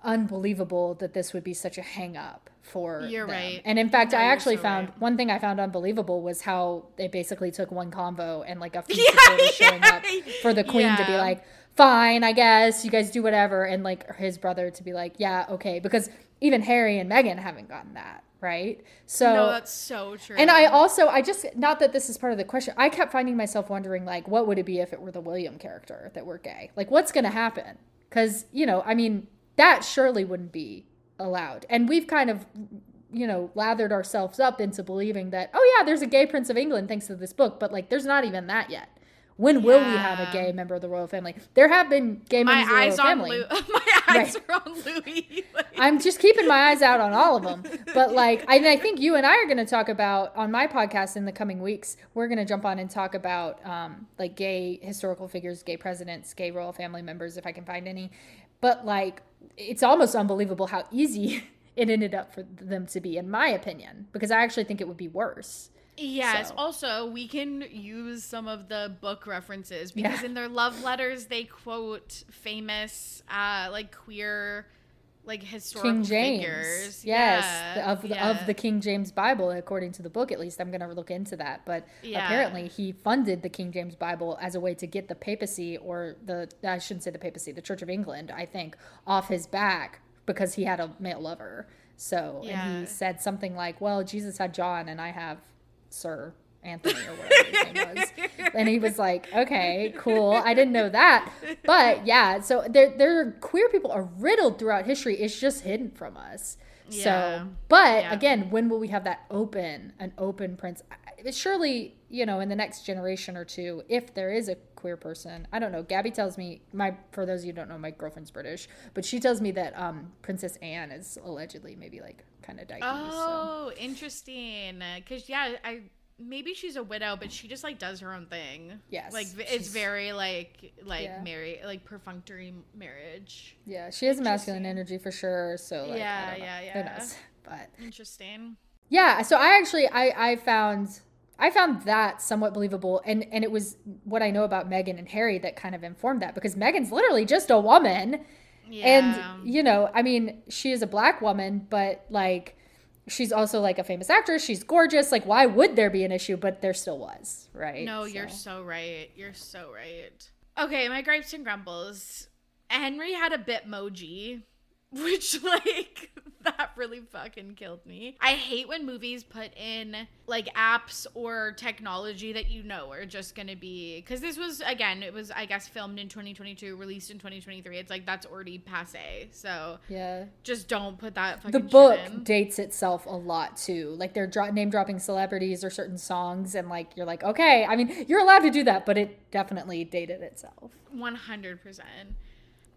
unbelievable that this would be such a hang up for You're them. right. And in fact, No, I you're actually so found right. one thing I found unbelievable was how they basically took one convo and like a few supporters showing up for the queen to be Yeah. like, fine, I guess you guys do whatever, and like his brother to be like, yeah, okay, because even Harry and Meghan haven't gotten that, right? So No, that's so true. and I just, not that this is part of the question, I kept finding myself wondering, like, what would it be if it were the William character that were gay? Like, what's going to happen? Because, you know, I mean, that surely wouldn't be allowed. And we've kind of, you know, lathered ourselves up into believing that, oh, yeah, there's a gay Prince of England thanks to this book. But, like, there's not even that yet. When will we have a gay member of the royal family? There have been gay members of the royal family. My eyes are on Louis. Like, I'm just keeping my eyes out on all of them. But like, I think you and I are going to talk about on my podcast in the coming weeks, we're going to jump on and talk about like gay historical figures, gay presidents, gay royal family members, if I can find any. But like, it's almost unbelievable how easy it ended up for them to be, in my opinion, because I actually think it would be worse. yes. So. Also, we can use some of the book references because Yeah. in their love letters, they quote famous, like queer, like historical King James, figures. yes, Yeah. of the King James Bible, according to the book. At least I'm going to look into that. But Yeah. apparently, he funded the King James Bible as a way to get the papacy, or I shouldn't say the papacy, the Church of England, I think, off his back because he had a male lover. So, and Yeah. he said something like, "Well, Jesus had John, and I have Sir Anthony or whatever his name was." And he was like, okay, cool. I didn't know that. But yeah, so there queer people are riddled throughout history. It's just hidden from us. Yeah. So, but Yeah. again, when will we have an open prince? Surely, you know, in the next generation or two, if there is a queer person, I don't know. Gabby tells me, for those of you who don't know, my girlfriend's British, but she tells me that Princess Anne is allegedly maybe like kind of dykey. Oh, interesting. Because maybe she's a widow, but she just like does her own thing. Yes, like it's very like Yeah. perfunctory marriage. Yeah, she has a masculine energy for sure. So like, Yeah, I don't know. yeah, Who yeah. knows? But Interesting. yeah, so I found that somewhat believable, and it was what I know about Meghan and Harry that kind of informed that, because Meghan's literally just a woman, Yeah. and you know, I mean, she is a black woman, but like she's also like a famous actress. She's gorgeous. Like, why would there be an issue? But there still was, right? No, you're so right. You're so right. Okay, my gripes and grumbles. Henry had a Bitmoji, which like that really fucking killed me. I hate when movies put in like apps or technology that you know are just gonna be, because this was, again, it was, I guess, filmed in 2022, released in 2023. It's like that's already passe. So yeah. just don't put that fucking The shit book in. dates itself a lot too. Like they're name dropping celebrities or certain songs, and like you're like, okay, I mean, you're allowed to do that, but it definitely dated itself. 100%.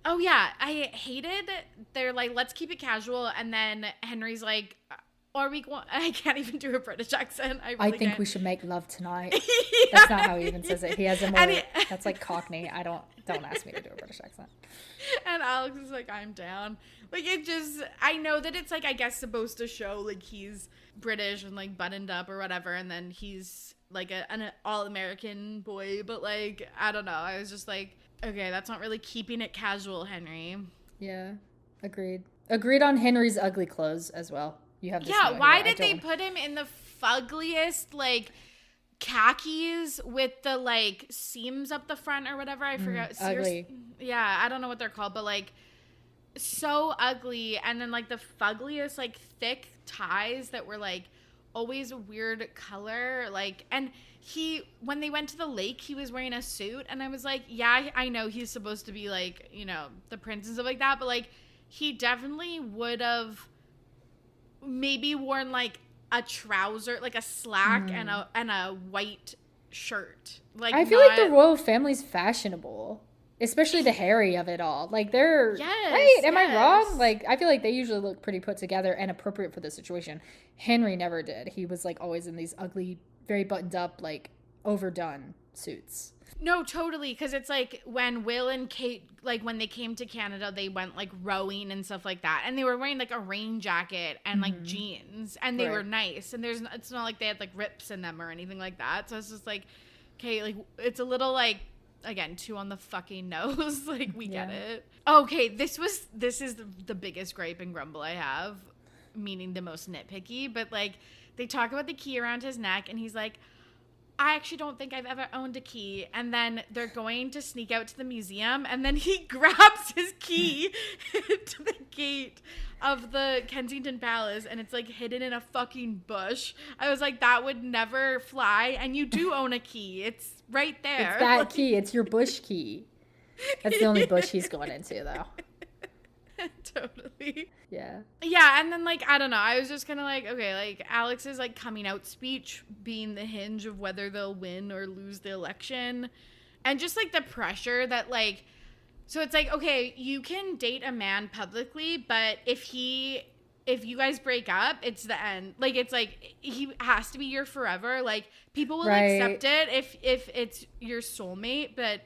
Oh yeah, I hated they're like, let's keep it casual, and then Henry's like, or I can't even do a British accent. I think can't. we should make love tonight. Yeah. That's not how he even says it. He has a more, And that's like Cockney. Don't ask me to do a British accent. And Alex is like, I'm down. Like, it just, I know that it's like, I guess, supposed to show like he's British and like buttoned up or whatever, and then he's like an all-American boy, but like, I don't know. I was just like, okay, that's not really keeping it casual, Henry. Yeah, agreed. Agreed on Henry's ugly clothes as well. You have this Yeah, note why here. did they put him in the fuggliest, like, khakis with the, like, seams up the front or whatever? I forgot. Ugly. Yeah, I don't know what they're called, but, like, so ugly. And then, like, the fuggliest, like, thick ties that were, like, always a weird color. Like, and when they went to the lake, he was wearing a suit, and I was like, yeah, I know he's supposed to be, like, you know, the prince and stuff like that, but, like, he definitely would have maybe worn like a trouser, like a slack and a white shirt. Like, I feel not, like the royal family's fashionable. Especially the Harry of it all. Like, they're... yes, right? Am I wrong? yes. Like, I feel like they usually look pretty put together and appropriate for the situation. Henry never did. He was, like, always in these ugly, very buttoned up, like, overdone suits. No, totally, because it's like when Will and Kate, like when they came to Canada, they went like rowing and stuff like that, and they were wearing like a rain jacket and like jeans, and they were nice, and it's not like they had like rips in them or anything like that. So it's just like, okay, like it's a little like, again, too on the fucking nose. Like, we get it. Okay, this is the biggest gripe and grumble I have, meaning the most nitpicky, but like they talk about the key around his neck, and he's like, I actually don't think I've ever owned a key. And then they're going to sneak out to the museum, and then he grabs his key to the gate of the Kensington Palace, and it's like hidden in a fucking bush. I was like, that would never fly, and you do own a key. It's right there. It's that key. It's your bush key. That's the only bush he's going into, though. Totally. Yeah. Yeah, and then, like, I don't know. I was just kind of like, okay, like, Alex's, like, coming out speech being the hinge of whether they'll win or lose the election. And just, like, the pressure that, like, so it's like, okay, you can date a man publicly, but if you guys break up, it's the end. Like, it's like, he has to be your forever. Like, people will accept it if it's your soulmate, but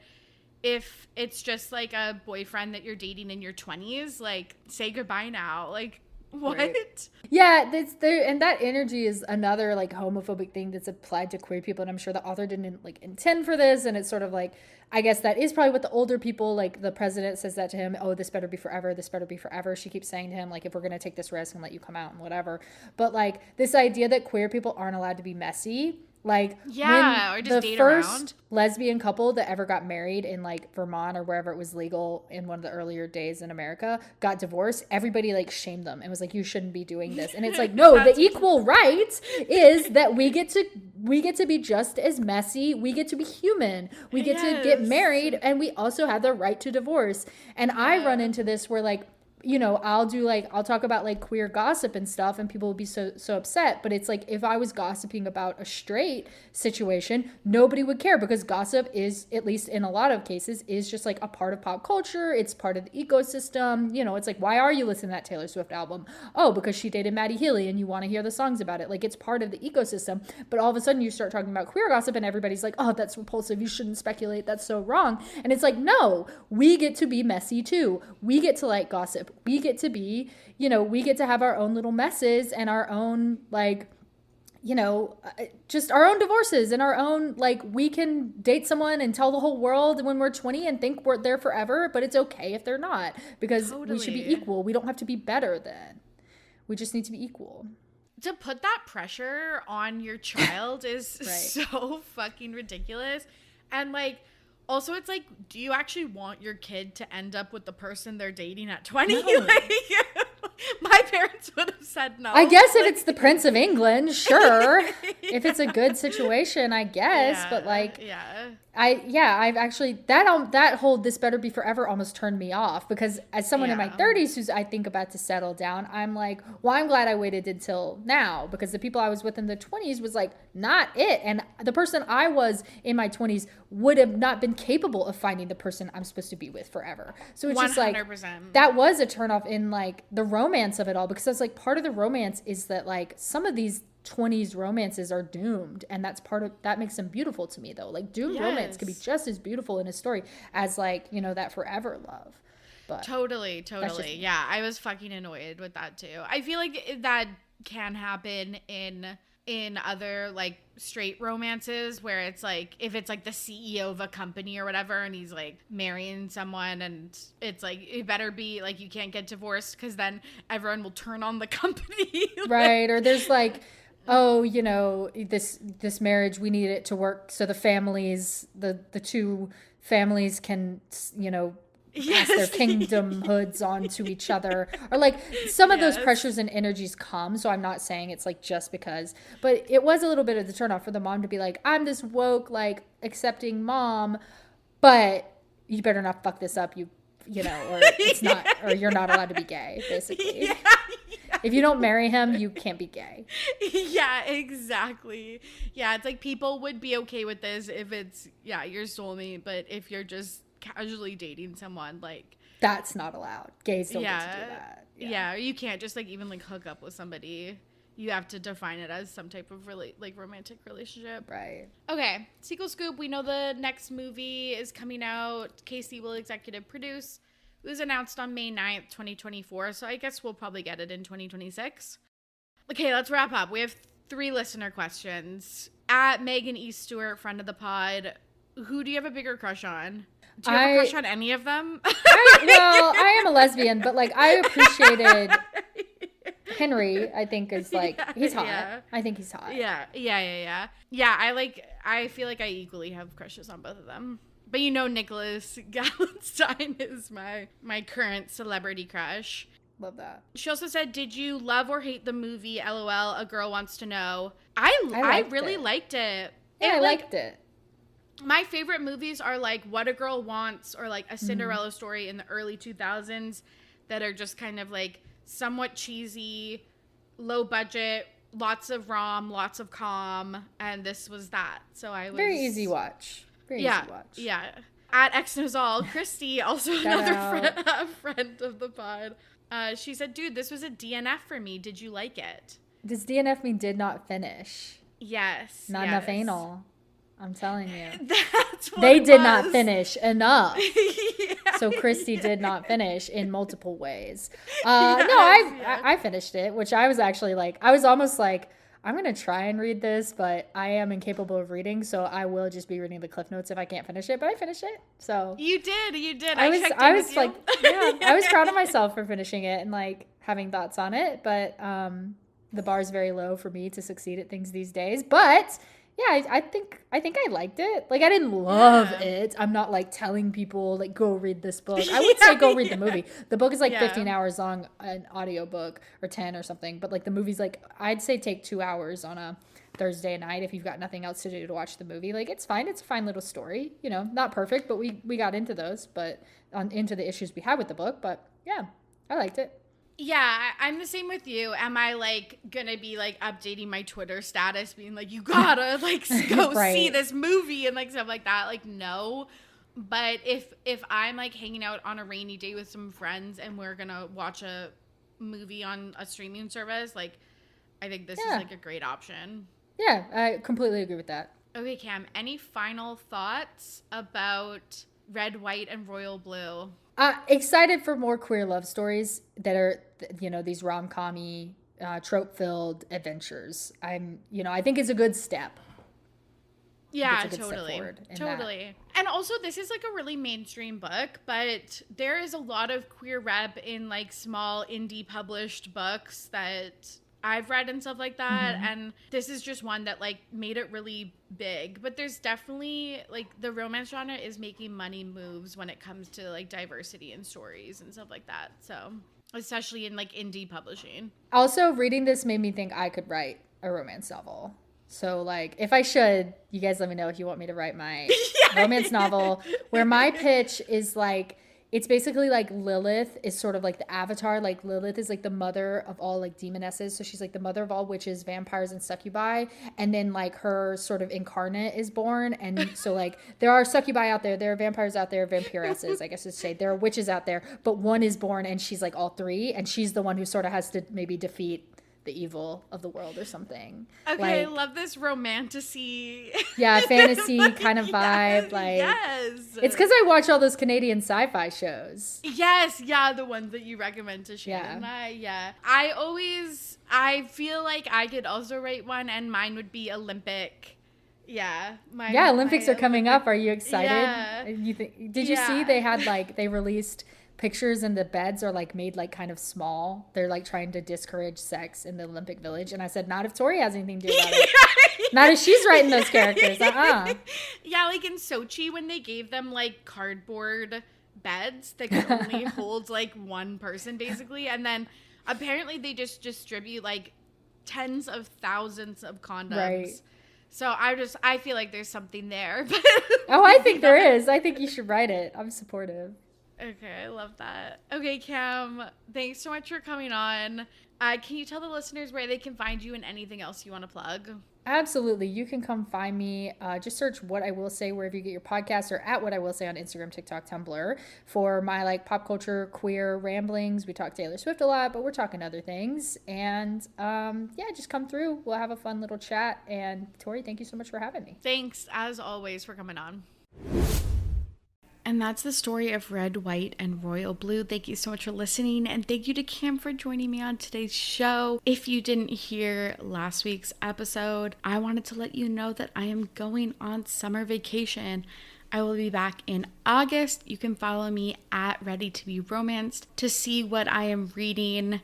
if it's just like a boyfriend that you're dating in your 20s, like, say goodbye now. Like, what? Right. Yeah, that's there, and that energy is another like homophobic thing that's applied to queer people, and I'm sure the author didn't like intend for this, and it's sort of like, I guess that is probably what the older people, like the president says that to him, oh, this better be forever, this better be forever. She keeps saying to him, like, if we're going to take this risk and let you come out and whatever. But like this idea that queer people aren't allowed to be messy, like, yeah, or just the date first around. lesbian couple that ever got married in like Vermont or wherever it was legal in one of the earlier days in America got divorced, everybody like shamed them and was like, you shouldn't be doing this. And it's like, no, the equal right is that we get to be just as messy. We get to be human. We get to get married, and we also have the right to divorce. And I run into this where like, you know, I'll talk about like queer gossip and stuff, and people will be so upset. But it's like, if I was gossiping about a straight situation, nobody would care, because gossip is, at least in a lot of cases, is just like a part of pop culture. It's part of the ecosystem. You know, it's like, why are you listening to that Taylor Swift album? Oh, because she dated Maddie Healy and you want to hear the songs about it. Like, it's part of the ecosystem. But all of a sudden you start talking about queer gossip and everybody's like, oh, that's repulsive. You shouldn't speculate. That's so wrong. And it's like, no, we get to be messy too. We get to like gossip. We get to be, you know, we get to have our own little messes and our own, like, you know, just our own divorces and our own, like, we can date someone and tell the whole world when we're 20 and think we're there forever, but it's okay if they're not, because we should be equal. We don't have to be better then. We just need to be equal. To put that pressure on your child is so fucking ridiculous. And like, also, it's like, do you actually want your kid to end up with the person they're dating at 20? No. Like, my parents would have said no. I guess if it's the Prince of England, sure. If it's a good situation, I guess. Yeah, but like, I've actually, that whole this better be forever almost turned me off, because as someone in my 30s who's, I think, about to settle down, I'm like, well, I'm glad I waited until now, because the people I was with in the 20s was like not it. And the person I was in my 20s would have not been capable of finding the person I'm supposed to be with forever. So it's 100%. Just like, that was a turnoff in like the romance of it all, because that's like part of the romance is that like some of these 20s romances are doomed, and that's part of that makes them beautiful to me though. Like, doomed romance could be just as beautiful in a story as like, you know, that forever love. But totally yeah, I was fucking annoyed with that too. I feel like that can happen in other like straight romances, where it's like, if it's like the CEO of a company or whatever, and he's like marrying someone, and it's like, it better be like, you can't get divorced, because then everyone will turn on the company. Right. Or there's like, oh, you know, this marriage, we need it to work so the families, the two families can, you know, pass their kingdom hoods on to each other, or like some of those pressures and energies come. So I'm not saying it's like just because, but it was a little bit of the turnoff for the mom to be like, I'm this woke, like accepting mom, but you better not fuck this up, you or it's not, or you're not allowed to be gay, basically. Yeah. If you don't marry him, you can't be gay. Yeah, exactly. Yeah, it's like people would be okay with this if it's, your soulmate, but if you're just casually dating someone, like, that's not allowed. Gays don't get to do that. Yeah, you can't just like even like hook up with somebody. You have to define it as some type of romantic relationship. Right. Okay, sequel scoop. We know the next movie is coming out. Casey will executive produce. It was announced on May 9th, 2024, so I guess we'll probably get it in 2026. Okay, let's wrap up. We have 3 listener questions. At Megan E. Stewart, friend of the pod, who do you have a bigger crush on? Do you have a crush on any of them? I am a lesbian, but like I appreciated Henry. I think is like he's hot. Yeah. I think he's hot. Yeah. Yeah, I feel like I equally have crushes on both of them. But Nicholas Gallenstein is my current celebrity crush. Love that. She also said, "Did you love or hate the movie? LOL. A girl wants to know." I really liked it. Yeah, I liked it. My favorite movies are like What a Girl Wants or like A Cinderella Story in the early 2000s that are just kind of like somewhat cheesy, low budget, lots of rom, lots of com, and this was that. So I was very easy watch. Easy watch. Yeah. At Xnozal, Christy, also another friend of the pod. She said, "Dude, this was a DNF for me. Did you like it?" Does DNF mean did not finish? Yes. Not enough anal. I'm telling you. That's what they did was. Not finish enough. Yeah, so Christy did not finish in multiple ways. I finished it, which I was actually like, I was almost like, I'm going to try and read this, but I am incapable of reading, so I will just be reading the Cliff Notes if I can't finish it, but I finished it. So You did. I was like, I was proud of myself for finishing it and like having thoughts on it, but the bar is very low for me to succeed at things these days, but yeah, I think I liked it. Like I didn't love it. I'm not like telling people like go read this book. I would say go read the movie. The book is like 15 hours long, an audiobook, or 10 or something. But like the movie's like I'd say take 2 hours on a Thursday night if you've got nothing else to do to watch the movie. Like it's fine. It's a fine little story. Not perfect, but we got into those, but into the issues we had with the book. But yeah, I liked it. Yeah, I'm the same with you. Am I like gonna be like updating my Twitter status being like, you gotta like go see this movie and like stuff like that? Like, no. But if I'm like hanging out on a rainy day with some friends and we're gonna watch a movie on a streaming service, like I think this is like a great option. Yeah, I completely agree with that. Okay, Cam, any final thoughts about Red, White, and Royal Blue? Excited for more queer love stories that are, these rom-com-y, trope-filled adventures. I think it's a good step. Yeah, totally. And also, this is like a really mainstream book, but there is a lot of queer rep in like small indie published books that I've read and stuff like that. Mm-hmm. And this is just one that like made it really big. But there's definitely like the romance genre is making money moves when it comes to like diversity in stories and stuff like that. So especially in like indie publishing. Also, reading this made me think I could write a romance novel. So like if I should, you guys let me know if you want me to write my romance novel where my pitch is like, it's basically like Lilith is sort of like the avatar. Like Lilith is like the mother of all like demonesses. So she's like the mother of all witches, vampires, and succubi. And then like her sort of incarnate is born. And so like there are succubi out there. There are vampires out there, vampiresses, I guess to say. There are witches out there. But one is born and she's like all three. And she's the one who sort of has to maybe defeat the evil of the world or something. Okay, like, I love this romantasy. Yeah, fantasy kind of vibe. It's because I watch all those Canadian sci-fi shows. Yes, the ones that you recommend to Shannon. I feel like I could also write one, and mine would be Olympic. Olympics are coming up. Are you excited? Yeah. Did you see they had like they released pictures and the beds are like made like kind of small. They're like trying to discourage sex in the Olympic Village. And I said, not if Tori has anything to do about it. Not if she's writing those characters. Yeah, like in Sochi when they gave them like cardboard beds that could only hold like one person basically. And then apparently they just distribute like tens of thousands of condoms. Right. So I feel like there's something there. I think there is. I think you should write it. I'm supportive. Okay, I love that. Okay, Cam, thanks so much for coming on. Can you tell the listeners where they can find you and anything else you want to plug? Absolutely. You can come find me. Just search What I Will Say wherever you get your podcasts or at What I Will Say on Instagram, TikTok, Tumblr for my like pop culture queer ramblings. We talk Taylor Swift a lot, but we're talking other things. And yeah, just come through. We'll have a fun little chat. And Tori, thank you so much for having me. Thanks, as always, for coming on. And that's the story of Red, White, and Royal Blue. Thank you so much for listening. And thank you to Cam for joining me on today's show. If you didn't hear last week's episode, I wanted to let you know that I am going on summer vacation. I will be back in August. You can follow me at Ready to Be Romanced to see what I am reading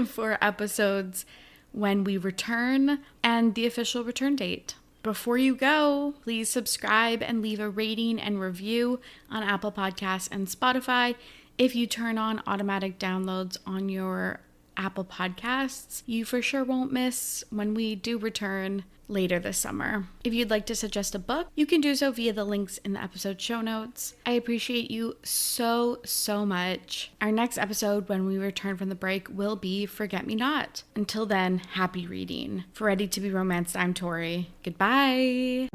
for episodes when we return and the official return date. Before you go, please subscribe and leave a rating and review on Apple Podcasts and Spotify. If you turn on automatic downloads on your Apple Podcasts, you for sure won't miss when we do return later this summer. If you'd like to suggest a book, you can do so via the links in the episode show notes. I appreciate you so much. Our next episode when we return from the break will be Forget Me Not. Until then, happy reading. For Ready to Be Romanced, I'm Tori. Goodbye.